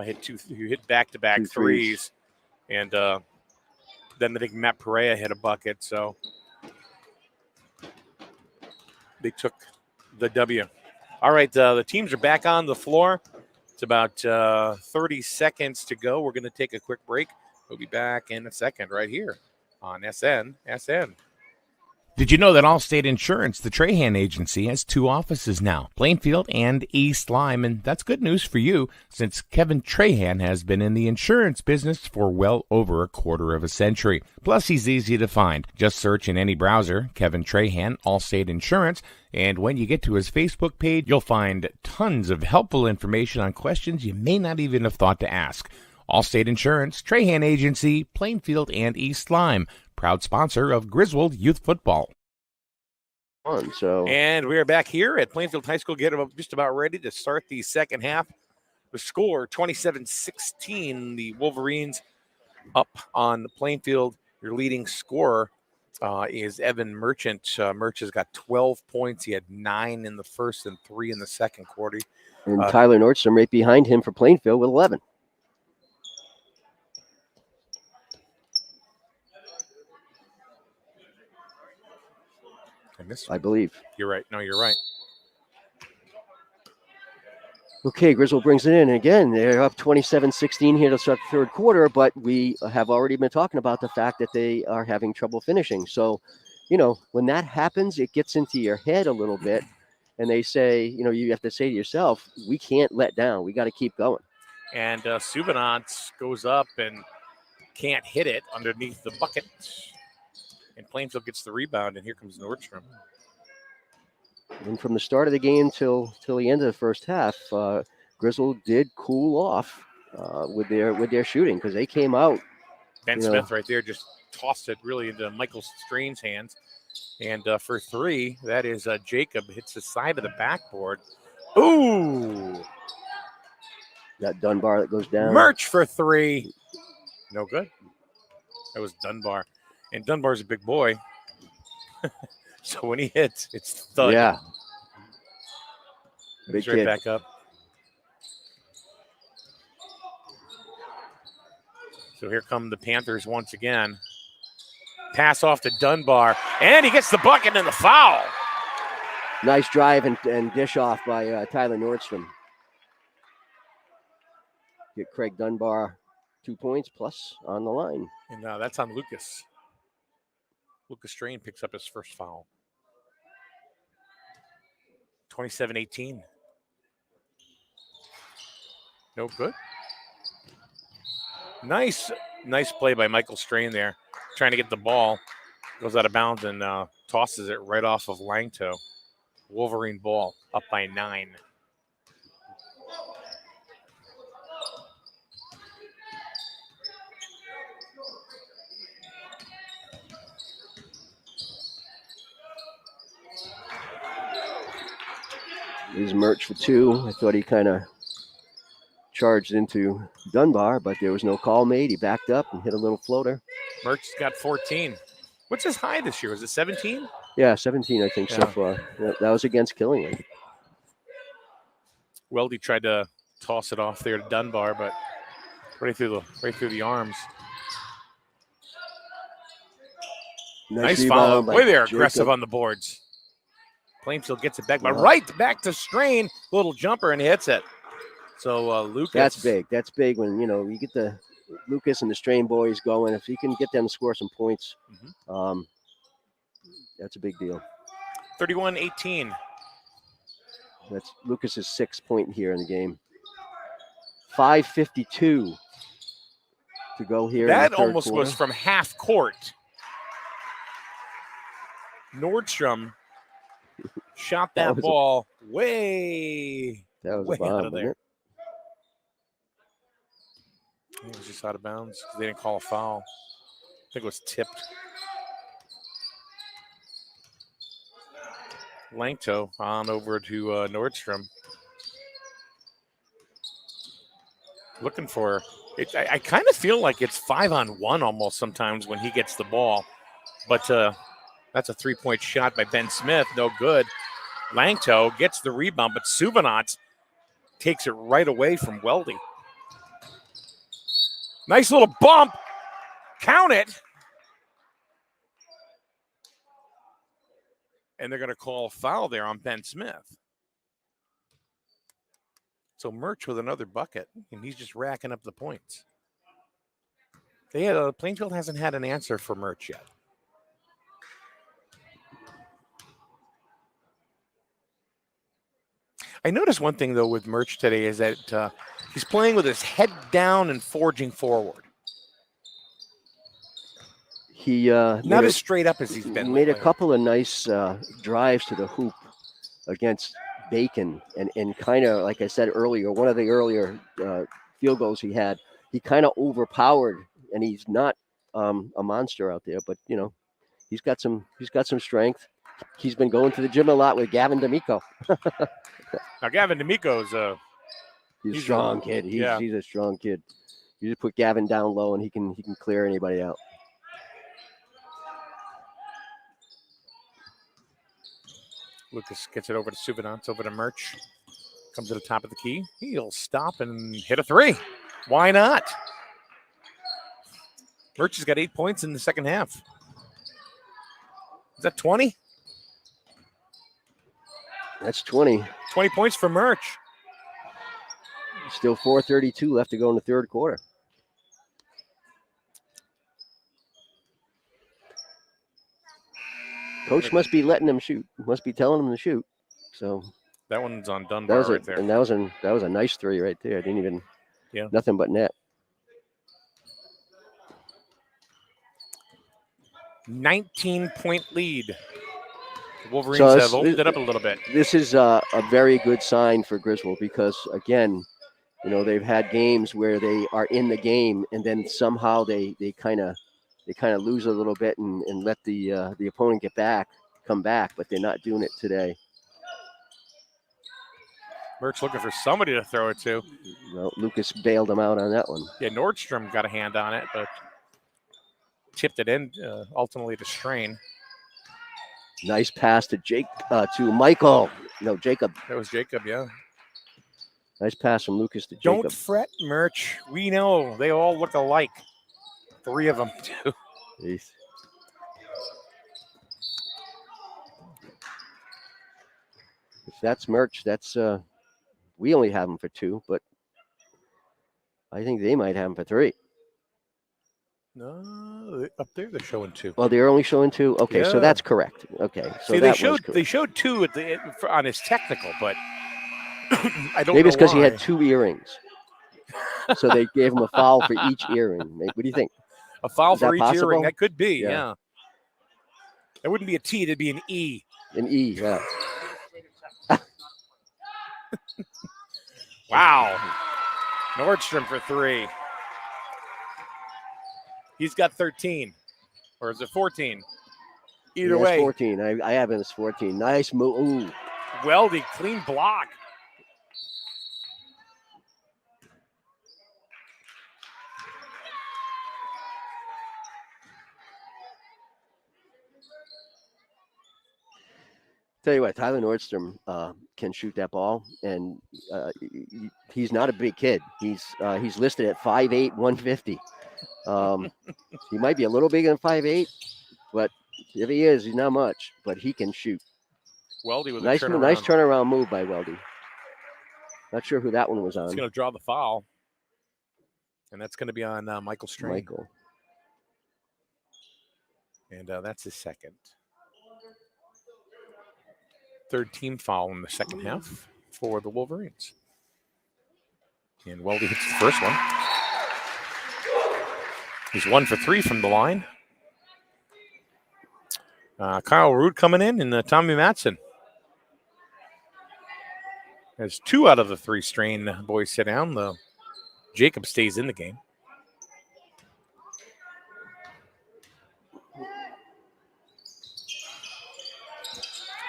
hit back-to-back threes. And then I think Matt Perea hit a bucket. So they took the W. All right, the teams are back on the floor. It's about 30 seconds to go. We're going to take a quick break. We'll be back in a second right here on SN. Did you know that Allstate Insurance, the Trahan agency, has 2 offices now, Plainfield and East Lyme? And that's good news for you, since Kevin Trahan has been in the insurance business for well over a quarter of a century. Plus, he's easy to find. Just search in any browser, Kevin Trahan, Allstate Insurance, and when you get to his Facebook page, you'll find tons of helpful information on questions you may not even have thought to ask. Allstate Insurance, Trahan Agency, Plainfield and East Lyme, proud sponsor of Griswold Youth Football. And we are back here at Plainfield High School, just about ready to start the second half. The score, 27-16, the Wolverines up on Plainfield. Your leading scorer is Evan Merchant. Merch has got 12 points. He had 9 in the first and 3 in the second quarter. And Tyler Nordstrom right behind him for Plainfield with 11. I believe. You're right. No, you're right. Okay, Griswold brings it in. Again, they're up 27-16 here to start the third quarter, but we have already been talking about the fact that they are having trouble finishing. So, when that happens, it gets into your head a little bit, and they say, you have to say to yourself, we can't let down. We got to keep going. And Subinant goes up and can't hit it underneath the bucket. And Plainfield gets the rebound, and here comes Nordstrom. And from the start of the game till the end of the first half, Griswold did cool off with their shooting because they came out. Ben Smith right there just tossed it really into Michael Strain's hands. And for three, that is Jacob hits the side of the backboard. Ooh! That Dunbar that goes down. Murch for three. No good. That was Dunbar. And Dunbar's a big boy. So when he hits, it's thud. Yeah. Big Big straight kid. back up. So here come the Panthers once again. Pass off to Dunbar, and he gets the bucket and the foul. Nice drive and dish off by Tyler Nordstrom. Get Craig Dunbar 2 points plus on the line. And that's on Lucas. Lucas Strain picks up his first foul. 27-18. No good. Nice play by Michael Strain there. Trying to get the ball. Goes out of bounds and tosses it right off of Langto. Wolverine ball up by 9. He's Murch for 2. I thought he kind of charged into Dunbar, but there was no call made. He backed up and hit a little floater. Murch's got 14. What's his high this year? Was it 17? Yeah, 17, I think, so far. That was against Killingham. Weldy tried to toss it off there to Dunbar, but right through the arms. Nice follow. Boy, they're aggressive on the boards. Plainfield gets it back, but right back to Strain. Little jumper and hits it. So Lucas. That's big. That's big when, you get the Lucas and the Strain boys going. If you can get them to score some points, that's a big deal. 31-18. That's Lucas's 6th point here in the game. 5:52 to go here. That in the third almost quarter. was from half court. Nordstrom shot that ball way That was way a bomb, out of wasn't there. it? It was just out of bounds because they didn't call a foul. I think it was tipped. Langto on over to Nordstrom. Looking for it. I kind of feel like it's 5-on-1 almost sometimes when he gets the ball. But that's a 3-point shot by Ben Smith. No good. Langto gets the rebound, but Suvanats takes it right away from Weldy. Nice little bump. Count it. And they're going to call a foul there on Ben Smith. So Murch with another bucket, and he's just racking up the points. Plainfield hasn't had an answer for Murch yet. I noticed one thing, though, with Murch today is that he's playing with his head down and forging forward. He not as straight up as he's been. He made lately. a couple of nice drives to the hoop against Bacon, and kind of, like I said earlier, one of the earlier field goals he had, he kind of overpowered, and he's not a monster out there, but he's got some strength. He's been going to the gym a lot with Gavin D'Amico. Now Gavin D'Amico's he's a strong kid. He's a strong kid. You just put Gavin down low, and he can clear anybody out. Lucas gets it over to Suvanats, over to Murch. Comes to the top of the key. He'll stop and hit a 3. Why not? Murch has got 8 points in the second half. Is that 20? That's 20. 20 points for Murch. Still 4:32 left to go in the third quarter. Coach must be letting him shoot. Must be telling him to shoot. So that one's on Dunbar right there. And that was a nice 3 right there. I didn't even nothing but net. 19-point lead. The Wolverines have opened it up a little bit. This is a very good sign for Griswold because, again, they've had games where they are in the game and then somehow they kind of kind of lose a little bit and let the opponent come back, but they're not doing it today. Merch looking for somebody to throw it to. Well, Lucas bailed him out on that one. Yeah, Nordstrom got a hand on it, but tipped it in ultimately to Strain. Nice pass to Michael. No, Jacob. That was Jacob, yeah. Nice pass from Lucas to Jacob. Don't fret, Merch. We know they all look alike. 3 of them, too. Jeez. If that's Merch, that's we only have them for 2, but I think they might have them for 3. No, up there they're showing 2. Oh, they're only showing 2. Okay, Yeah. so that's correct. Okay, so See, that they showed 2 on his technical, but I don't. Maybe it's because why. he had 2 earrings, so they gave him a foul for each earring. What do you think? A foul Is for that each possible? earring. That could be, Yeah. yeah. That wouldn't be a T, that'd be an E. An E, yeah. Wow. Nordstrom for 3. He's got 13. Or is it 14? Either way. 14. I have him as 14. Nice move. Ooh. Weldy, clean block. Tell you what, Tyler Nordstrom can shoot that ball, and he's not a big kid. He's listed at 5'8", 150. He might be a little bigger than 5'8", but if he is, he's not much. But he can shoot. Weldy with nice a turnaround. Nice turnaround move by Weldy. Not sure who that one was on. He's going to draw the foul, and that's going to be on Michael Strain. Michael. And that's his second. 3rd team foul in the second half for the Wolverines. And Weldy hits the first one. He's 1 for 3 from the line. Kyle Root coming in and Tommy Matson. As 2 out of the 3 Strain boys sit down. Jacob stays in the game.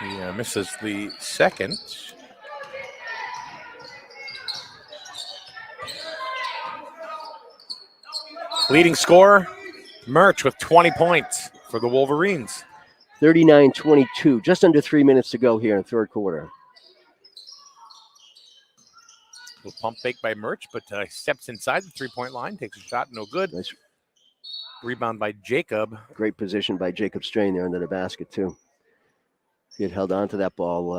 He misses the second. Leading scorer, Merch with 20 points for the Wolverines. 39-22, just under 3 minutes to go here in the 3rd quarter. Little pump fake by Merch, but steps inside the 3-point line, takes a shot, no good. Nice. Rebound by Jacob. Great position by Jacob Strain there under the basket, too. He had held on to that ball,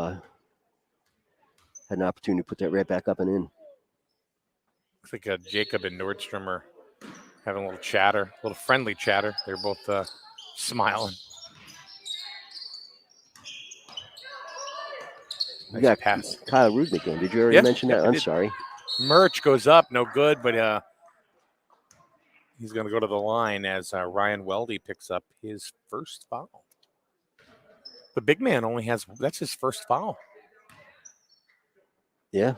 had an opportunity to put that right back up and in. Looks like Jacob and Nordstrom are having a little chatter, a little friendly chatter. They're both smiling. You got pass. Kyle Rudnick game. Did you already mention that? I'm sorry. Merch goes up, no good, but he's going to go to the line as Ryan Weldy picks up his first foul. The big man that's his first foul. Yeah.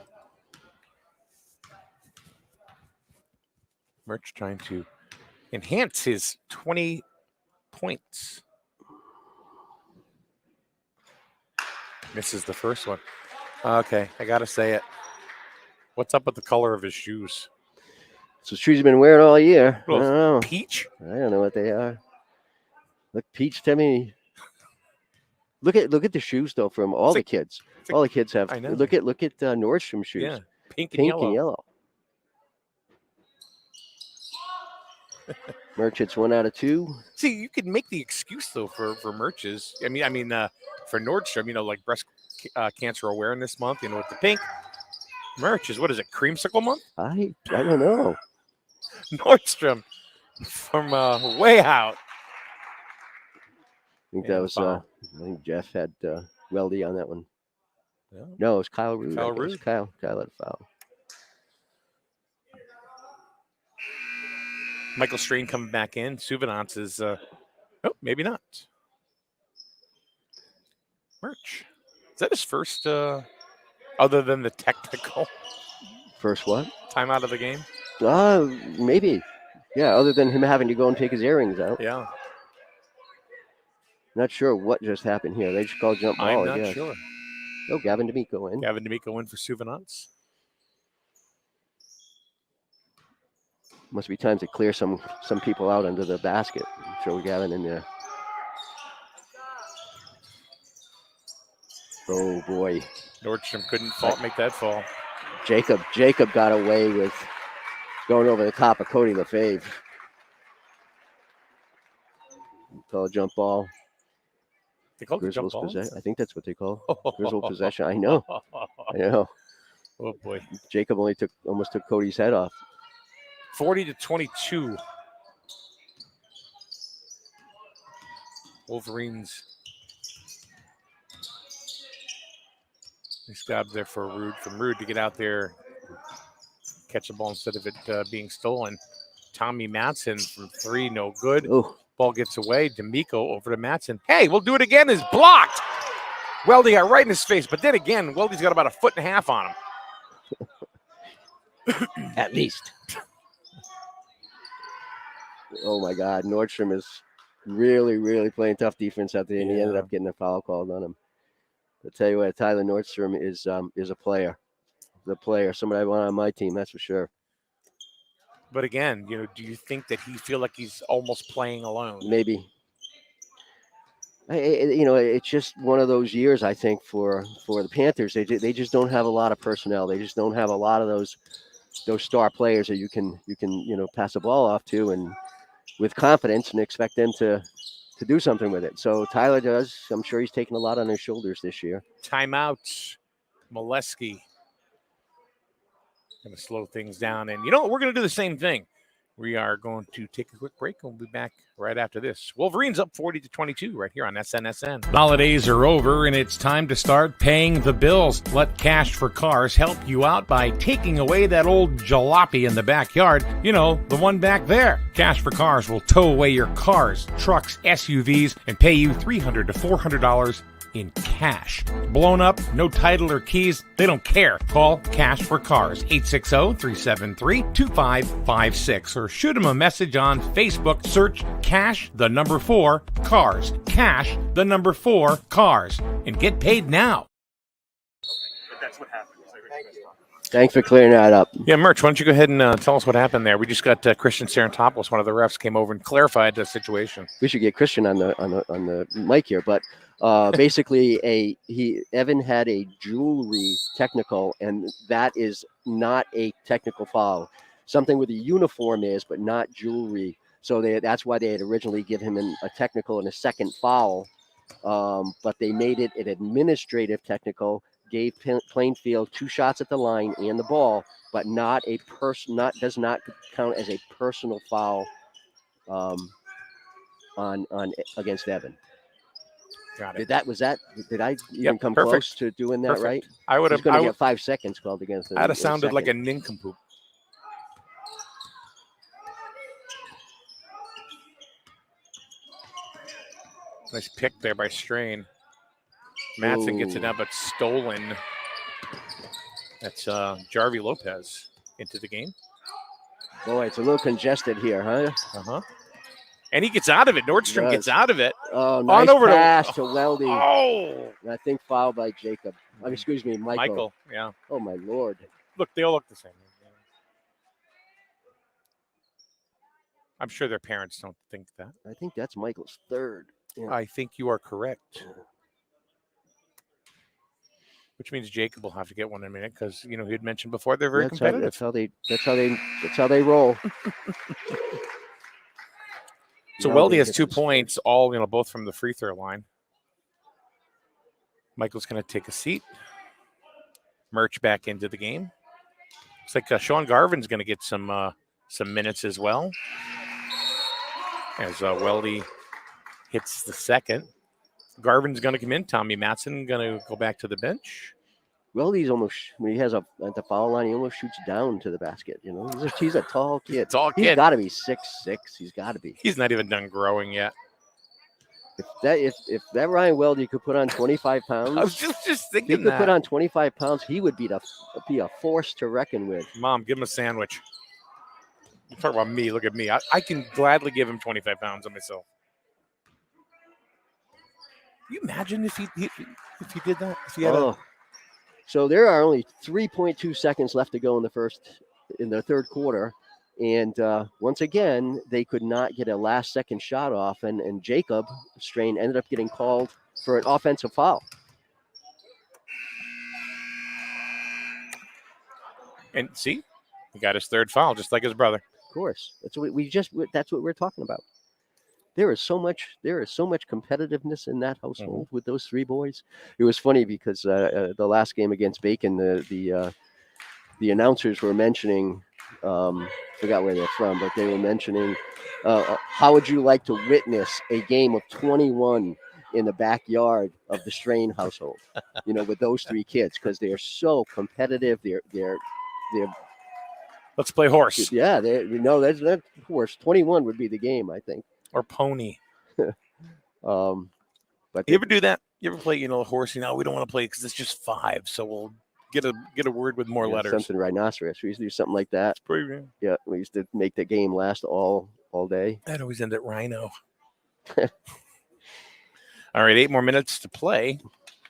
Merch trying to enhance his 20 points. Misses the first one. Okay, I got to say it. What's up with the color of his shoes? So shoes he's been wearing all year. I don't know. Peach? I don't know what they are. Look, peach to me. Look at the shoes though from all the kids. All the kids have. I know. Look at Nordstrom shoes. Yeah, pink and yellow. Merch hits 1 out of 2. See, you could make the excuse though for Merches. I mean, for Nordstrom, like breast cancer awareness month. With the pink. Merch is, what is it, creamsicle month? I don't know. Nordstrom from way out. I think that was. I think Jeff had Weldy on that one. Yeah. No, it was Kyle Root. Kyle had a foul. Michael Strain coming back in. Suvenance is, maybe not. Merch. Is that his first, other than the technical? First what? Time out of the game? Maybe. Yeah, other than him having to go and take his earrings out. Yeah. Not sure what just happened here. They just called jump ball. I'm not sure. Oh, Gavin D'Amico in. Gavin D'Amico in for Souvenance. Must be time to clear some people out under the basket. Throw Gavin in there. Oh boy. Nordstrom couldn't make that fall. Jacob got away with going over the top of Cody LaFave. Call jump ball. They called it jump ball. I think that's what they call Griswold possession. I know. Oh boy. Jacob almost took Cody's head off. 40-22. Wolverines. Nice job there for Rude. From Rude to get out there, catch the ball instead of it being stolen. Tommy Matson from 3, no good. Ooh. Ball gets away. D'Amico over to Matson. Hey, we'll do it again. Is blocked. Weldy got right in his face, but then again, Weldy's got about 1.5 feet on him. At least. Oh my God, Nordstrom is really playing tough defense out there, and he ended up getting a foul called on him. I'll tell you what, Tyler Nordstrom is a player. The player, somebody I want on my team, that's for sure. But again, do you think that he feel like he's almost playing alone? Maybe. It's just one of those years, I think, for the Panthers. They just don't have a lot of personnel. They just don't have a lot of those star players that you can pass the ball off to and with confidence and expect them to do something with it. So Tyler does. I'm sure he's taking a lot on his shoulders this year. Timeout. Molesky. Going to slow things down. And we're going to do the same thing. We are going to take a quick break. We'll be back right after this. Wolverines up 40-22 right here on SNSN. Holidays are over and it's time to start paying the bills. Let Cash for Cars help you out by taking away that old jalopy in the backyard. The one back there. Cash for Cars will tow away your cars, trucks, SUVs, and pay you $300 to $400 in cash. Blown up, no title or keys, they don't care. Call Cash for Cars, 860-373-2556, or shoot them a message on Facebook. Search Cash, the number 4, Cars. Cash, the number 4, Cars. And get paid now. But that's what happened. Thanks for clearing that up. Yeah, Merch, why don't you go ahead and tell us what happened there? We just got Christian Sarantopoulos, one of the refs, came over and clarified the situation. We should get Christian on the mic here, but basically Evan had a jewelry technical, and that is not a technical foul. Something with a uniform is, but not jewelry. So that's why they had originally given him a technical and a second foul, but they made it an administrative technical. Gave Plainfield 2 shots at the line and the ball, but does not count as a personal foul on against Evan. Got it. Did I even come close to doing that right? I would have. Going to get 5 seconds called against. I'd have sounded like a nincompoop. Nice pick there by Strain. Matson gets it now, but stolen. That's Jarvie Lopez into the game. Boy, it's a little congested here, huh? Uh-huh. And he gets out of it. Nordstrom gets out of it. Oh, nice pass to Weldy. Oh! And I think fouled by Jacob. Excuse me, Michael, yeah. Oh, my Lord. Look, they all look the same. I'm sure their parents don't think that. I think that's Michael's third. Yeah. I think you are correct. Which means Jacob will have to get one in a minute because he had mentioned before they're very competitive. That's how they roll. So Weldy has 2 points, all both from the free throw line. Michael's going to take a seat. Merch back into the game. Looks like Sean Garvin's going to get some minutes as well. As Weldy hits the second. Garvin's going to come in. Tommy Matson going to go back to the bench. Weldy's almost, when he has at the foul line, he almost shoots down to the basket. He's a tall kid. He's got to be 6'6". He's got to be. He's not even done growing yet. If that Ryan Weldy could put on 25 pounds, I was just thinking if he could put on 25 pounds, he would be a force to reckon with. Mom, give him a sandwich. You talk about me. Look at me. I can gladly give him 25 pounds on myself. Can you imagine if he did that? If he had So there are only 3.2 seconds left to go in the third quarter. And once again, they could not get a last-second shot off, and Jacob Strain ended up getting called for an offensive foul. And see, he got his third foul, just like his brother. Of course, that's what that's what we're talking about. There is so much competitiveness in that household with those three boys. It was funny because the last game against Bacon, the announcers were mentioning. Forgot where they're from, but they were mentioning how would you like to witness a game of 21 in the backyard of the Strain household, with those three kids, because they're so competitive. They're let's play horse. Yeah, that's horse. 21 would be the game, I think, or pony. But you ever do that? You ever play horse? We don't want to play because it's just 5, so we'll get a word with more letters. Something rhinoceros. We used to do something like that. Yeah, we used to make the game last all day. That always ended rhino. All right, 8 more minutes to play.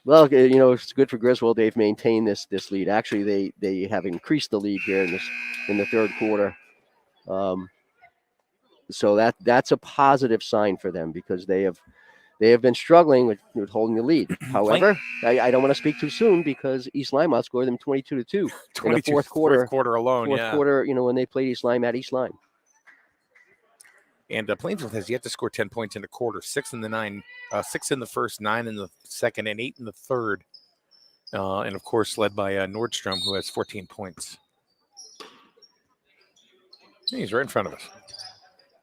Well, it's good for Griswold. They've maintained this lead. Actually, they have increased the lead here in the third quarter. So that's a positive sign for them, because they have been struggling with holding the lead. However, I don't want to speak too soon, because East Lyme outscored them 22-2 in the fourth quarter. Fourth quarter alone, Fourth quarter, when they played East Lyme at East Lyme. And Plainfield has yet to score 10 points in a quarter. 6 in the first, 9 in the second, and 8 in the third. And of course, led by Nordstrom, who has 14 points. He's right in front of us.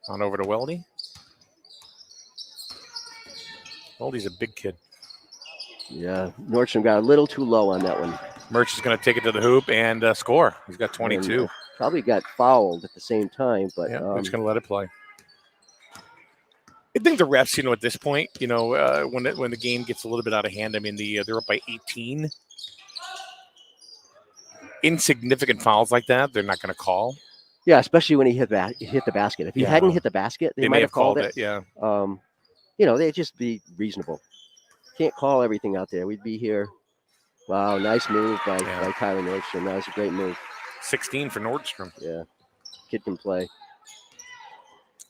On over to Weldy. Weldy's a big kid. Yeah, Nordstrom got a little too low on that one. Murch is going to take it to the hoop and score. He's got 22. And, probably got fouled at the same time, but yeah, we're just going to let it play. I think the refs, at this point, when the game gets a little bit out of hand, I mean, they're up by 18. Insignificant fouls like that, they're not going to call. Yeah, especially when he hit the basket. If he hadn't hit the basket, they might have called it. Yeah. They'd just be reasonable. Can't call everything out there. We'd be here. Wow, nice move by Tyler Nordstrom. That was a great move. 16 for Nordstrom. Yeah, kid can play.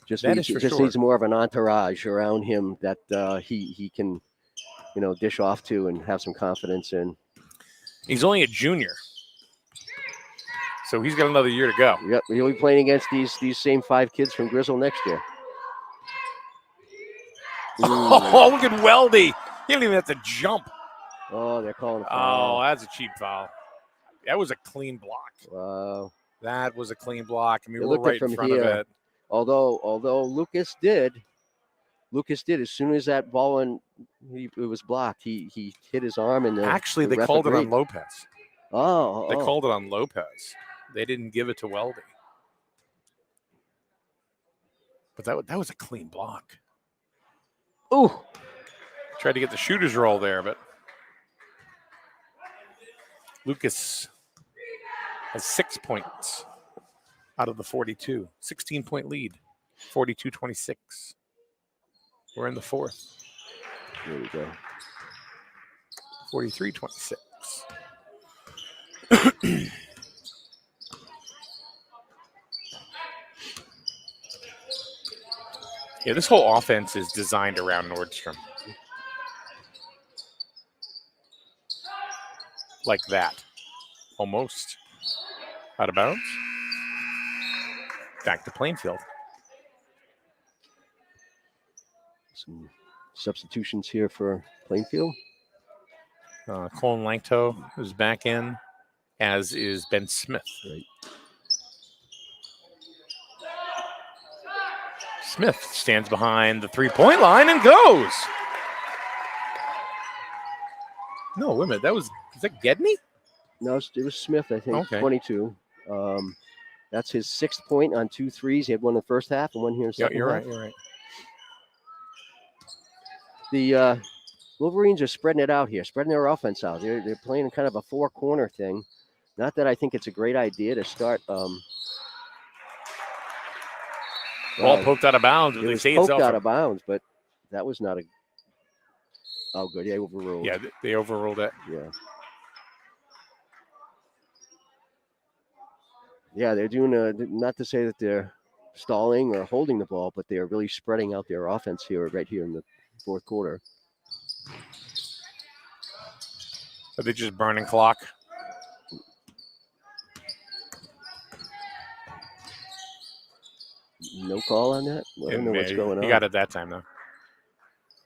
Just sure. Needs more of an entourage around him that he can, dish off to and have some confidence in. He's only a junior, so he's got another year to go. Yep, he'll be playing against these same 5 kids from Griswold next year. Oh, look at Weldy. He didn't even have to jump. Oh, they're calling a foul. Oh, that's a cheap foul. That was a clean block. Wow. That was a clean block. I mean, They we're looked at right from in front here. of it. Although Lucas did as soon as that ball it was blocked, he hit his arm and actually they called it on Lopez. They called it on Lopez. They didn't give it to Weldy. But that was a clean block. Ooh. Tried to get the shooter's roll there, but Lucas has 6 points out of the 42. 16-point lead, 42-26. We're in the fourth. There we go. 43-26. Yeah, this whole offense is designed around Nordstrom. Like that. Almost. Out of bounds. Back to Plainfield. Some substitutions here for Plainfield. Colin Langto is back in, as is Ben Smith. Right. Smith stands behind the three-point line and goes. No, wait a minute. Is that Gedney? No, it was Smith, I think, okay. 22. That's his 6th point on 2 threes. He had one in the first half and one here in the second half. You're right. The Wolverines are spreading it out here, spreading their offense out. They're playing kind of a 4-corner thing. Not that I think it's a great idea to start Ball poked out of bounds. It They was say it's poked out off. of bounds, but that was not a. Oh, good. They overruled. Yeah, they overruled it. Yeah. Yeah, they're doing not to say that they're stalling or holding the ball, but they are really spreading out their offense right here in the fourth quarter. Are they just burning clock? No call on that? I don't know what's going on. He got it that time, though.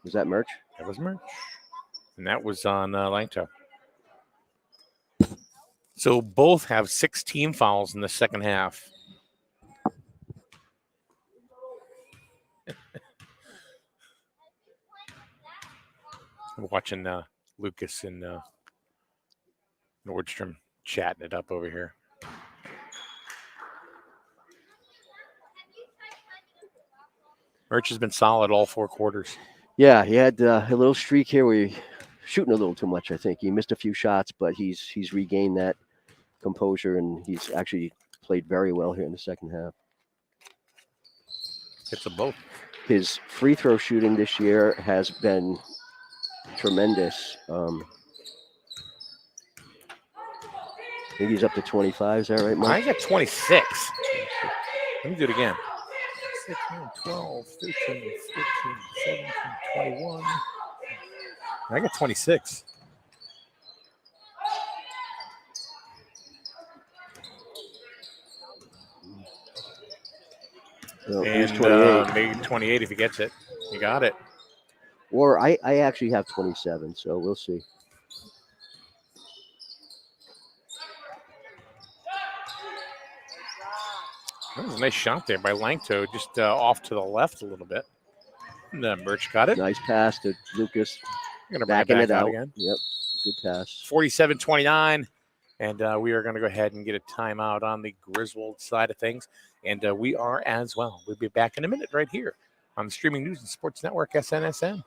Was that Merch? That was Merch. And that was on Langto. So both have 6 team fouls in the second half. I'm watching Lucas and Nordstrom chatting it up over here. Merch has been solid all 4 quarters. Yeah, he had a little streak here where he shooting a little too much, I think. He missed a few shots, but he's regained that composure, and he's actually played very well here in the second half. Hits them both. His free throw shooting this year has been tremendous. I think he's up to 25. Is that right, Mike? I got 26. Let me do it again. 16, 12, 13, 14, 17, 21. I got 26. So and 28. maybe 28 if he gets it. You got it. Or I actually have 27, so we'll see. That was a nice shot there by Langto, just off to the left a little bit. And then Birch got it. Nice pass to Lucas. Going to backing bring it out again. Yep, good pass. 47-29, and we are going to go ahead and get a timeout on the Griswold side of things, and we are as well. We'll be back in a minute right here on the Streaming News and Sports Network, SNSN.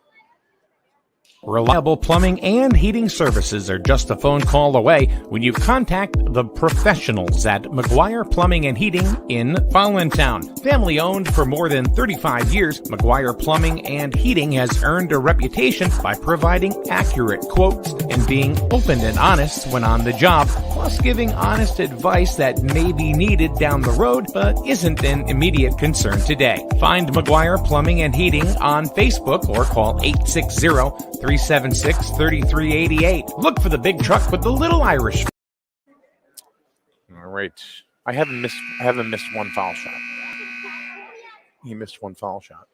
Reliable plumbing and heating services are just a phone call away when you contact the professionals at McGuire Plumbing and Heating in Fallontown. Family owned for more than 35 years, McGuire Plumbing and Heating has earned a reputation by providing accurate quotes and being open and honest when on the job, plus giving honest advice that may be needed down the road but isn't an immediate concern today. Find McGuire Plumbing and Heating on Facebook or call 860-376-3388. Look for the big truck with the little Irish. All right. I haven't missed one foul shot. He missed one foul shot.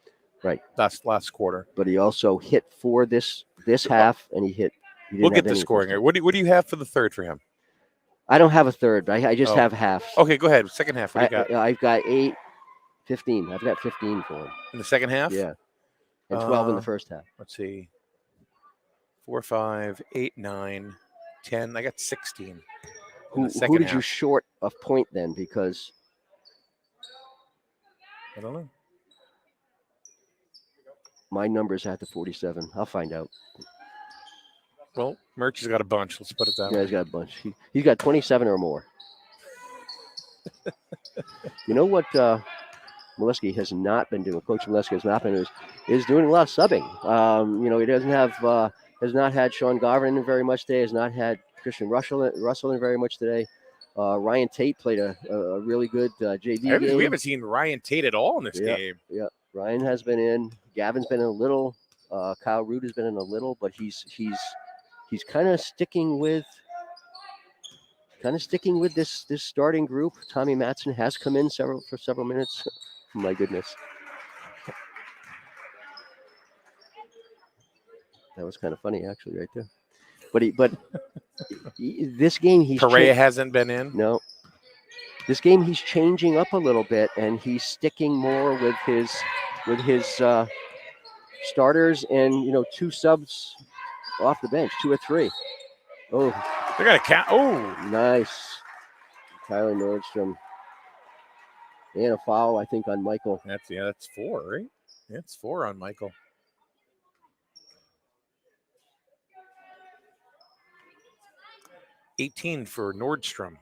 Right. That's last quarter. But he also hit 4 this half, and he hit. We'll get the scoring here. What do you have for the third for him? I don't have a third. I just have half. Okay, go ahead. Second half. What do you got? I've got 15. I've got 15 for him. In the second half? Yeah. And 12 in the first half. Let's see. 4, 5, 8, 9, 10. I got 16. Who did you short a point then? Because I don't know. My number's at the 47. I'll find out. Well, Merch has got a bunch. Let's put it that way. Yeah, he's got a bunch. He's got 27 or more. You know what Molesky has not been doing? Coach Molesky has not been is doing a lot of subbing. He doesn't have has not had Sean Garvin in very much today. Has not had Christian Russell in very much today. Ryan Tate played a really good JV game. We haven't seen Ryan Tate at all in this game. Yeah, Ryan has been in. Gavin's been in a little. Kyle Root has been in a little, but he's kind of sticking with this starting group. Tommy Matson has come in for several minutes. My goodness. That was kind of funny, actually, right there. But this game Correa hasn't been in. No. This game he's changing up a little bit, and he's sticking more with his starters and 2 subs off the bench, 2 or 3. Oh, they got a count. Oh, nice, Tyler Nordstrom, and a foul, I think, on Michael. That's 4, right? That's 4 on Michael. $18 for Nordstrom.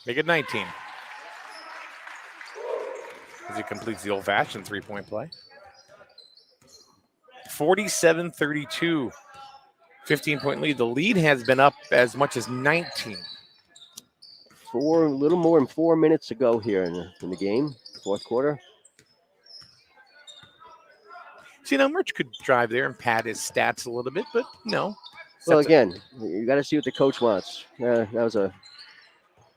Make it 19. As he completes the old-fashioned three-point play. 47-32. 15-point lead. The lead has been up as much as 19. A little more than 4 minutes to go here in the game, fourth quarter. See, now Merch could drive there and pad his stats a little bit, but no. Well, again, you got to see what the coach wants. That was a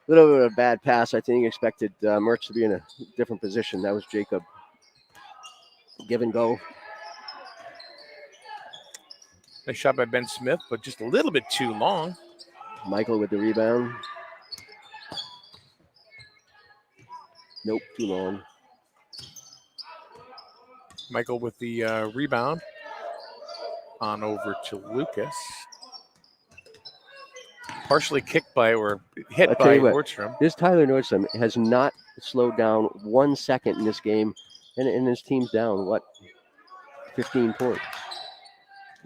little bit of a bad pass. I think he expected Merch to be in a different position. That was Jacob. Give and go. Nice shot by Ben Smith, but just a little bit too long. Michael with the rebound. Nope, too long. Michael with the rebound. On over to Lucas. Partially kicked by or hit by Nordstrom. This Tyler Nordstrom has not slowed down 1 second in this game, and his team's down, 15 points.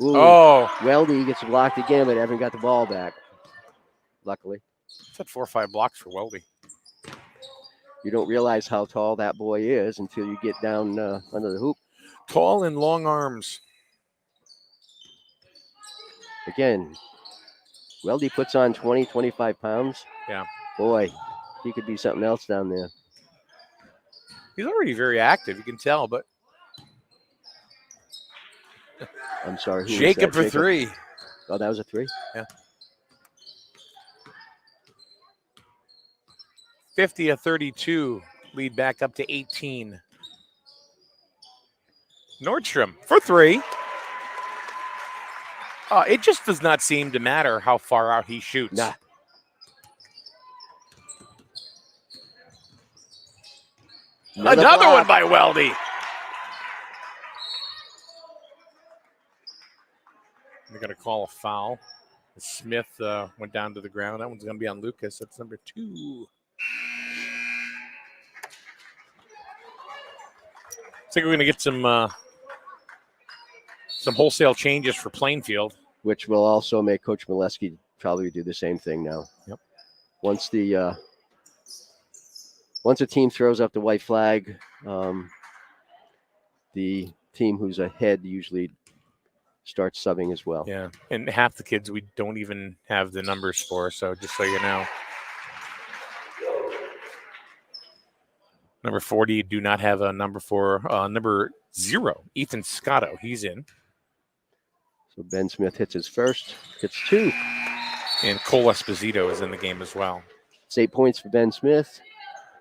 Ooh, Weldy gets blocked again, but Evan got the ball back, luckily. It's at 4 or 5 blocks for Weldy. You don't realize how tall that boy is until you get down under the hoop. Tall and long arms. Again, Weldy puts on 20, 25 pounds. Yeah. Boy, he could be something else down there. He's already very active, you can tell, but. I'm sorry. Jacob for three. Oh, that was a three? Yeah. 50-32, lead back up to 18. Nordstrom for three. It just does not seem to matter how far out he shoots. Nah. Another one by Weldy. They're going to call a foul. Smith went down to the ground. That one's going to be on Lucas. That's number 2. I think we're going to get some wholesale changes for Plainfield. Which will also make Coach Molesky probably do the same thing now. Yep. Once a team throws up the white flag, the team who's ahead usually starts subbing as well. Yeah, and half the kids we don't even have the numbers for, so just so you know. Number 40, do not have a number for. Number 0, Ethan Scotto, he's in. So Ben Smith hits his first, hits 2. And Cole Esposito is in the game as well. It's 8 points for Ben Smith.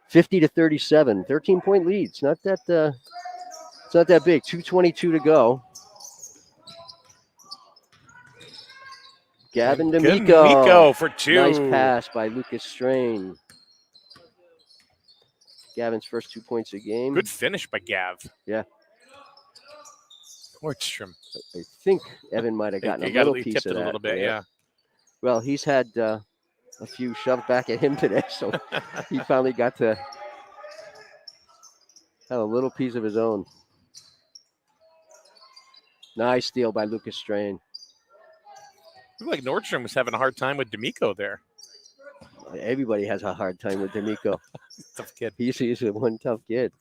50-37, 13-point lead. It's not that big. 2:22 to go. Gavin D'Amico for 2. Nice pass by Lucas Strain. Gavin's first 2 points a game. Good finish by Gav. Yeah. Nordstrom. I think Evan might have gotten a little piece of that. A little bit, yeah. Well, he's had a few shoved back at him today, so he finally got to have a little piece of his own. Nice steal by Lucas Strain. Looked like Nordstrom was having a hard time with D'Amico there. Everybody has a hard time with D'Amico. Tough kid. He's one tough kid.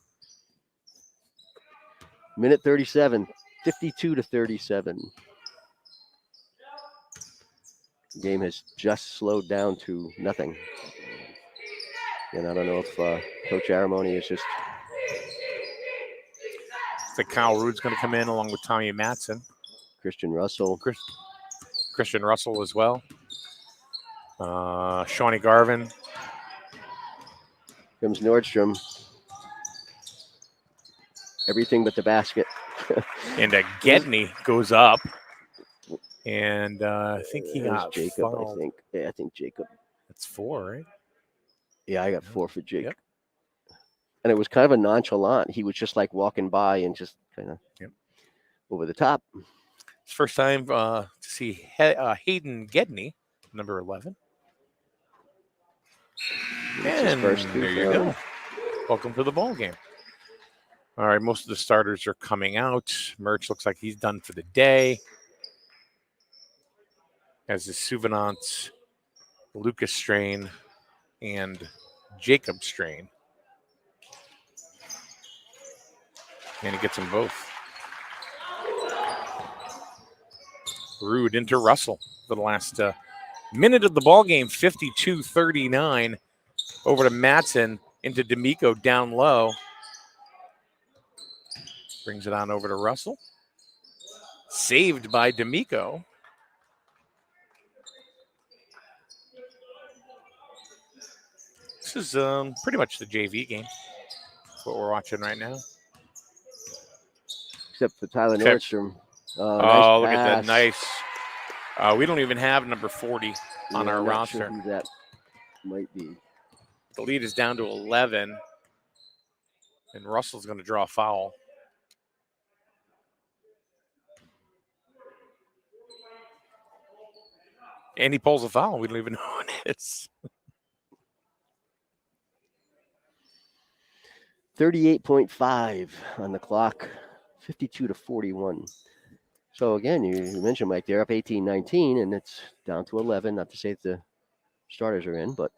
Minute 37, 52-37. The game has just slowed down to nothing. And I don't know if Coach Aramoni is just... I think Kyle Rude's going to come in along with Tommy Matson. Christian Russell. Christian Russell as well. Shawnee Garvin. Comes Nordstrom. Everything but the basket. And Gedney goes up. And I think he got Jacob, fouled. I think Jacob. That's 4, right? Yeah, I got 4 for Jake. Yep. And it was kind of a nonchalant. He was just like walking by and just kind of over the top. It's first time to see Hayden Gedney, number 11. And first there you go. Welcome to the ball game. All right, most of the starters are coming out. Merch looks like he's done for the day. As is Souvenance, Lucas Strain, and Jacob strain. And he gets them both. Rude into Russell for the last minute of the ball game, 52-39. Over to Matson, into D'Amico down low. Brings it on over to Russell. Saved by D'Amico. This is pretty much the JV game. That's what we're watching right now. Except for Tyler Okay. Nordstrom. Oh, look Nice at that. pass. Nice. We don't even have number 40 on our I'm not roster. sure who that might be. The lead is down to 11. And Russell's going to draw a foul. And he pulls a foul. We don't even know who it is. 38.5 on the clock, 52-41. So again, you mentioned, Mike, they're up 18-19, and it's down to 11. Not to say that the starters are in, but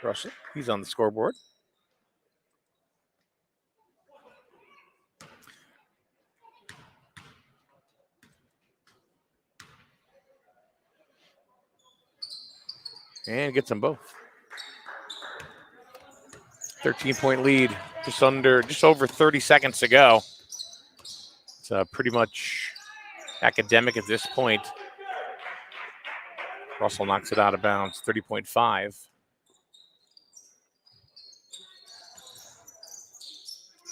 Russell, he's on the scoreboard. And gets them both. 13-point lead, just over 30 seconds to go. It's pretty much academic at this point. Russell knocks it out of bounds, 30.5.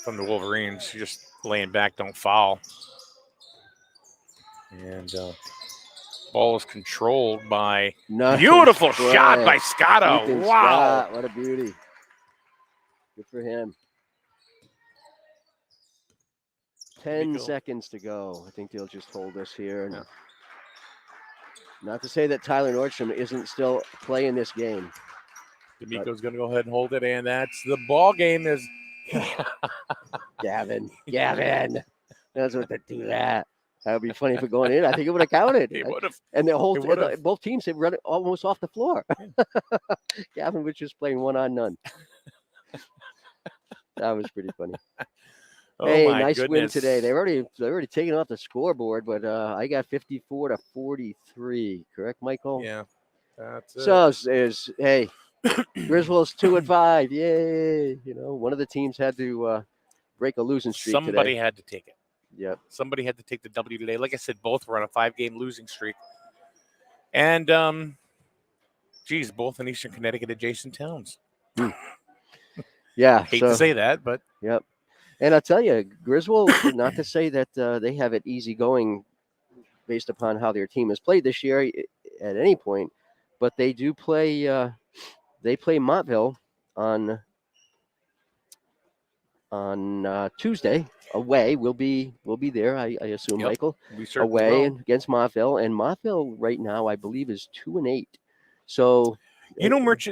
From the Wolverines, just laying back, don't foul. And ball is controlled by beautiful shot by Scotto. Ethan Wow. Scott, what a beauty. Good for him. 10 seconds to go. I think they'll just hold us here. And not to say that Tyler Nordstrom isn't still playing this game. D'Amico's going to go ahead and hold it, and that's the ball game. Is Gavin. That's what they do that. That would be funny if we're going in. I think it would have counted. It would have. And both teams have run it almost off the floor. Gavin was just playing one on none. That was pretty funny. Hey, nice win today. They're already taken off the scoreboard, but I got 54-43. Correct, Michael? Yeah, that's it. So hey, Griswold's 2-5. Yay! One of the teams had to break a losing streak. Somebody today. had to take it. Yep. Somebody had to take the W today. Like I said, both were on a 5-game losing streak. And, both in Eastern Connecticut adjacent towns. Yeah. Hate to say that, but. Yep. And I'll tell you, Griswold, not to say that they have it easy going based upon how their team has played this year at any point, but they do play, they play Montville on Tuesday away. We'll be there, I assume, Yep, Michael, away against Montville. And Montville right now, I believe, is 2-8. So, Merch,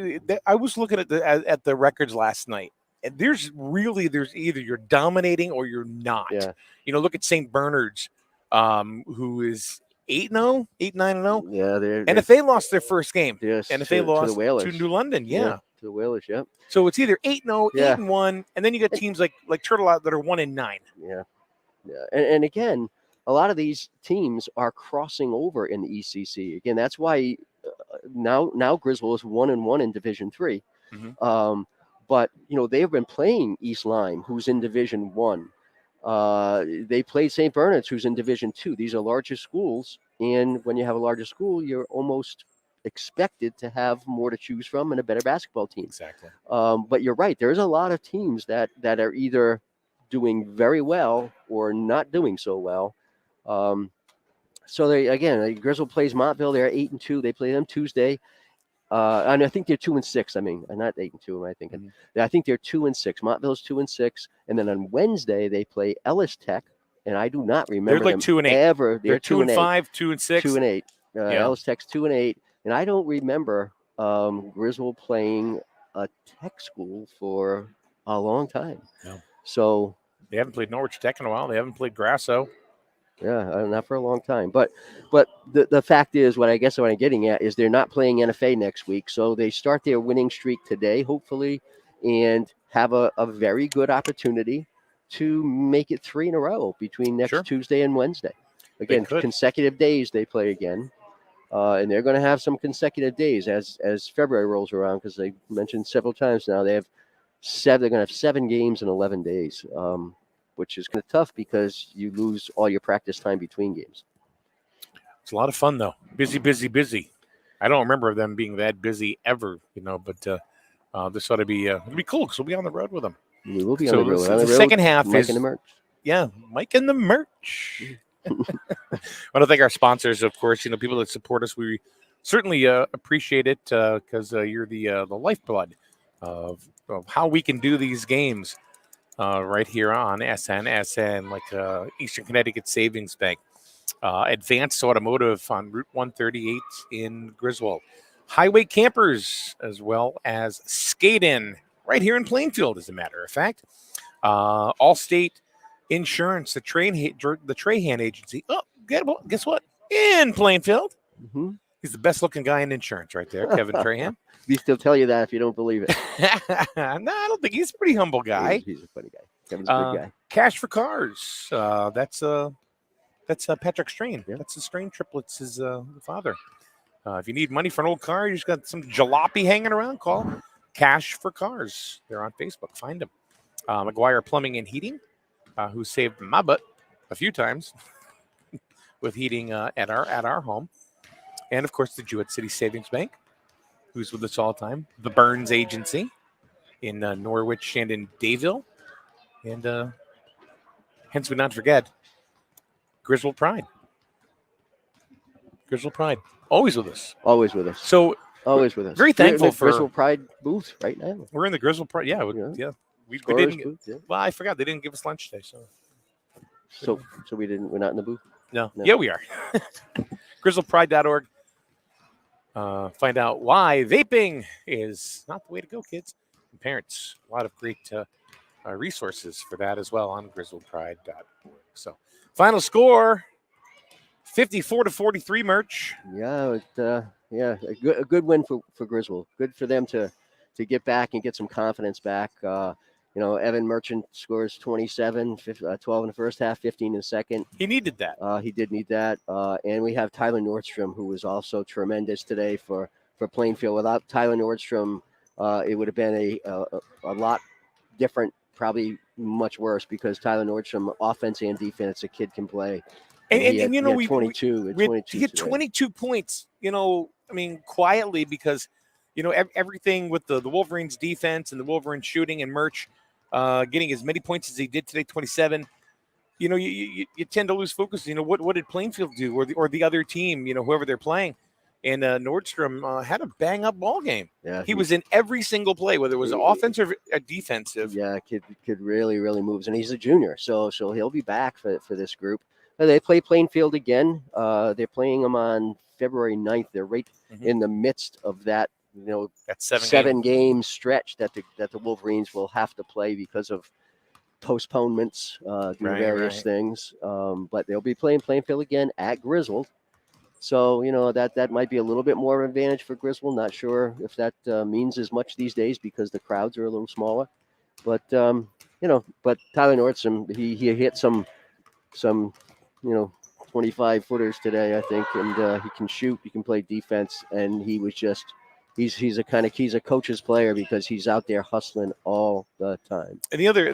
I was looking at the records last night. And there's either you're dominating or you're not. Yeah. Look at St. Bernard's, who is 8-0, 8-9-0. Yeah, and if they lost their first game, yes, and if they lost to New London, to the Whalers, yep. So it's either 8-0, 8-1, and then you got teams like Turtle Out that are 1-9. Yeah. And again, a lot of these teams are crossing over in the ECC. Again, that's why now Griswold is 1-1 in Division 3. Mm-hmm. But they've been playing East Lyme, who's in Division 1. They played St. Bernard's, who's in Division 2. These are larger schools, and when you have a larger school, you're almost expected to have more to choose from and a better basketball team. Exactly. But you're right. There's a lot of teams that are either doing very well or not doing so well. So Griswold plays Montville. They're 8-2. They play them Tuesday. And I think they're 2-6. I mean, not 8-2. Am I thinking? Mm-hmm. I think they're 2-6. Montville's 2-6, and then on Wednesday they play Ellis Tech, and I do not remember they're like 2-8 ever. They're 2-5, 2-6, 2-8. Ellis Tech's 2-8, and I don't remember Griswold playing a Tech school for a long time. No. So they haven't played Norwich Tech in a while. They haven't played Grasso. Yeah, not for a long time. But the fact is, what I'm getting at is they're not playing NFA next week, so they start their winning streak today, hopefully, and have a very good opportunity to make it 3 in a row between next Tuesday and Wednesday. Again, consecutive days they play again, and they're going to have some consecutive days as February rolls around, because they mentioned several times now they're going to have 7 games in 11 days. Which is kind of tough because you lose all your practice time between games. It's a lot of fun, though. Busy, busy, busy. I don't remember them being that busy ever, but this ought to be it'll be cool because we'll be on the road with them. We will be on the road. The second half Mike and the merch. Yeah, Mike and the merch. I want to thank our sponsors, of course. People that support us. We certainly appreciate it because you're the lifeblood of how we can do these games. Right here on SN, like Eastern Connecticut Savings Bank, Advanced Automotive on Route 138 in Griswold, Highway Campers, as well as Skate In right here in Plainfield, as a matter of fact. Allstate Insurance, the Trahan Agency. Oh, guess what? In Plainfield. Mm-hmm. He's the best looking guy in insurance right there, Kevin Trahan. We still tell you that if you don't believe it. No, I don't think he's a pretty humble guy. He's a funny guy. Kevin's a good guy. Cash for Cars. That's Patrick Strain. Yeah. That's the Strain triplets, his father. If you need money for an old car, you just got some jalopy hanging around, call Cash for Cars. They're on Facebook. Find them. McGuire Plumbing and Heating, who saved my butt a few times with heating at our home. And, of course, the Jewett City Savings Bank, who's with us all the time. The Burns Agency in Norwich and in Dayville. And hence we not forget, Griswold Pride. Griswold Pride. Always with us. Always with us. So always with us. Very thankful for Griswold Pride booth right now. We're in the Griswold Pride. Yeah. We didn't. Booth, yeah. Well, I forgot they didn't give us lunch today. So we're not in the booth? No. Yeah, we are. GriswoldPride.org. Find out why vaping is not the way to go, kids and parents. A lot of great resources for that as well on GriswoldPride.org. So, final score: 54-43. Merch. Yeah, a good win for Griswold. Good for them to get back and get some confidence back. Evan Merchant scores 27, 12 in the first half, 15 in the second. He needed that. He did need that. And we have Tyler Nordstrom, who was also tremendous today for Plainfield. Without Tyler Nordstrom, it would have been a lot different, probably much worse, because Tyler Nordstrom, offense and defense, a kid can play. And he had 22. He had 22 points, quietly, because, everything with the Wolverines defense and the Wolverines shooting and Merch getting as many points as he did today, 27. You tend to lose focus. What did Plainfield do, or the other team, whoever they're playing? And Nordstrom had a bang-up ball game. Yeah, he was in every single play, whether it was offensive or defensive. Yeah, kid really, really moves, and he's a junior, so he'll be back for this group. They play Plainfield again. They're playing them on February 9th. They're right in the midst of that, that 7-game stretch that the Wolverines will have to play because of postponements due to various things. But they'll be playing Plainfield again at Griswold. So, that might be a little bit more of an advantage for Griswold. Not sure if that means as much these days because the crowds are a little smaller. But, but Tyler Nordstrom, he hit some 25-footers today, I think, and he can shoot, he can play defense, and he was just he's a coach's player because he's out there hustling all the time. And the other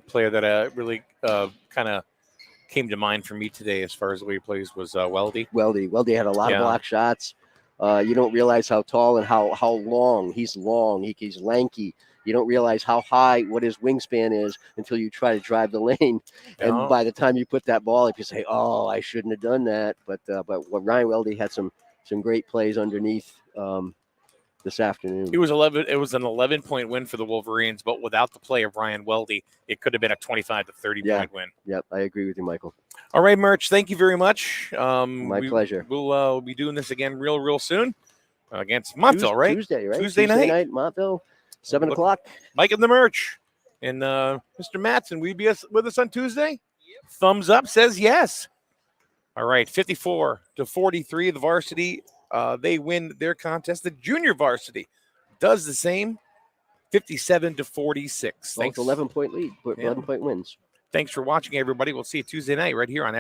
player that really kind of came to mind for me today as far as the way he plays was Weldy. Weldy had a lot of block shots. You don't realize how tall and how long. He's long. He's lanky. You don't realize how high, what his wingspan is until you try to drive the lane. And by the time you put that ball up, you say, "Oh, I shouldn't have done that." But Ryan Weldy had some great plays underneath this afternoon. It was an 11-point win for the Wolverines, but without the play of Ryan Weldy, it could have been a 25 to 30-point win. Yep, I agree with you, Michael. All right, Merch, thank you very much. My pleasure. We'll be doing this again real soon against Montville, right? Tuesday, right? Tuesday night, Montville. 7 o'clock. Mike and the Merch. And Mr. Matson, will you be with us on Tuesday? Yep. Thumbs up says yes. All right, 54-43. The varsity, they win their contest. The junior varsity does the same, 57-46. Both 11-point lead, 11-point wins. Thanks for watching, everybody. We'll see you Tuesday night right here on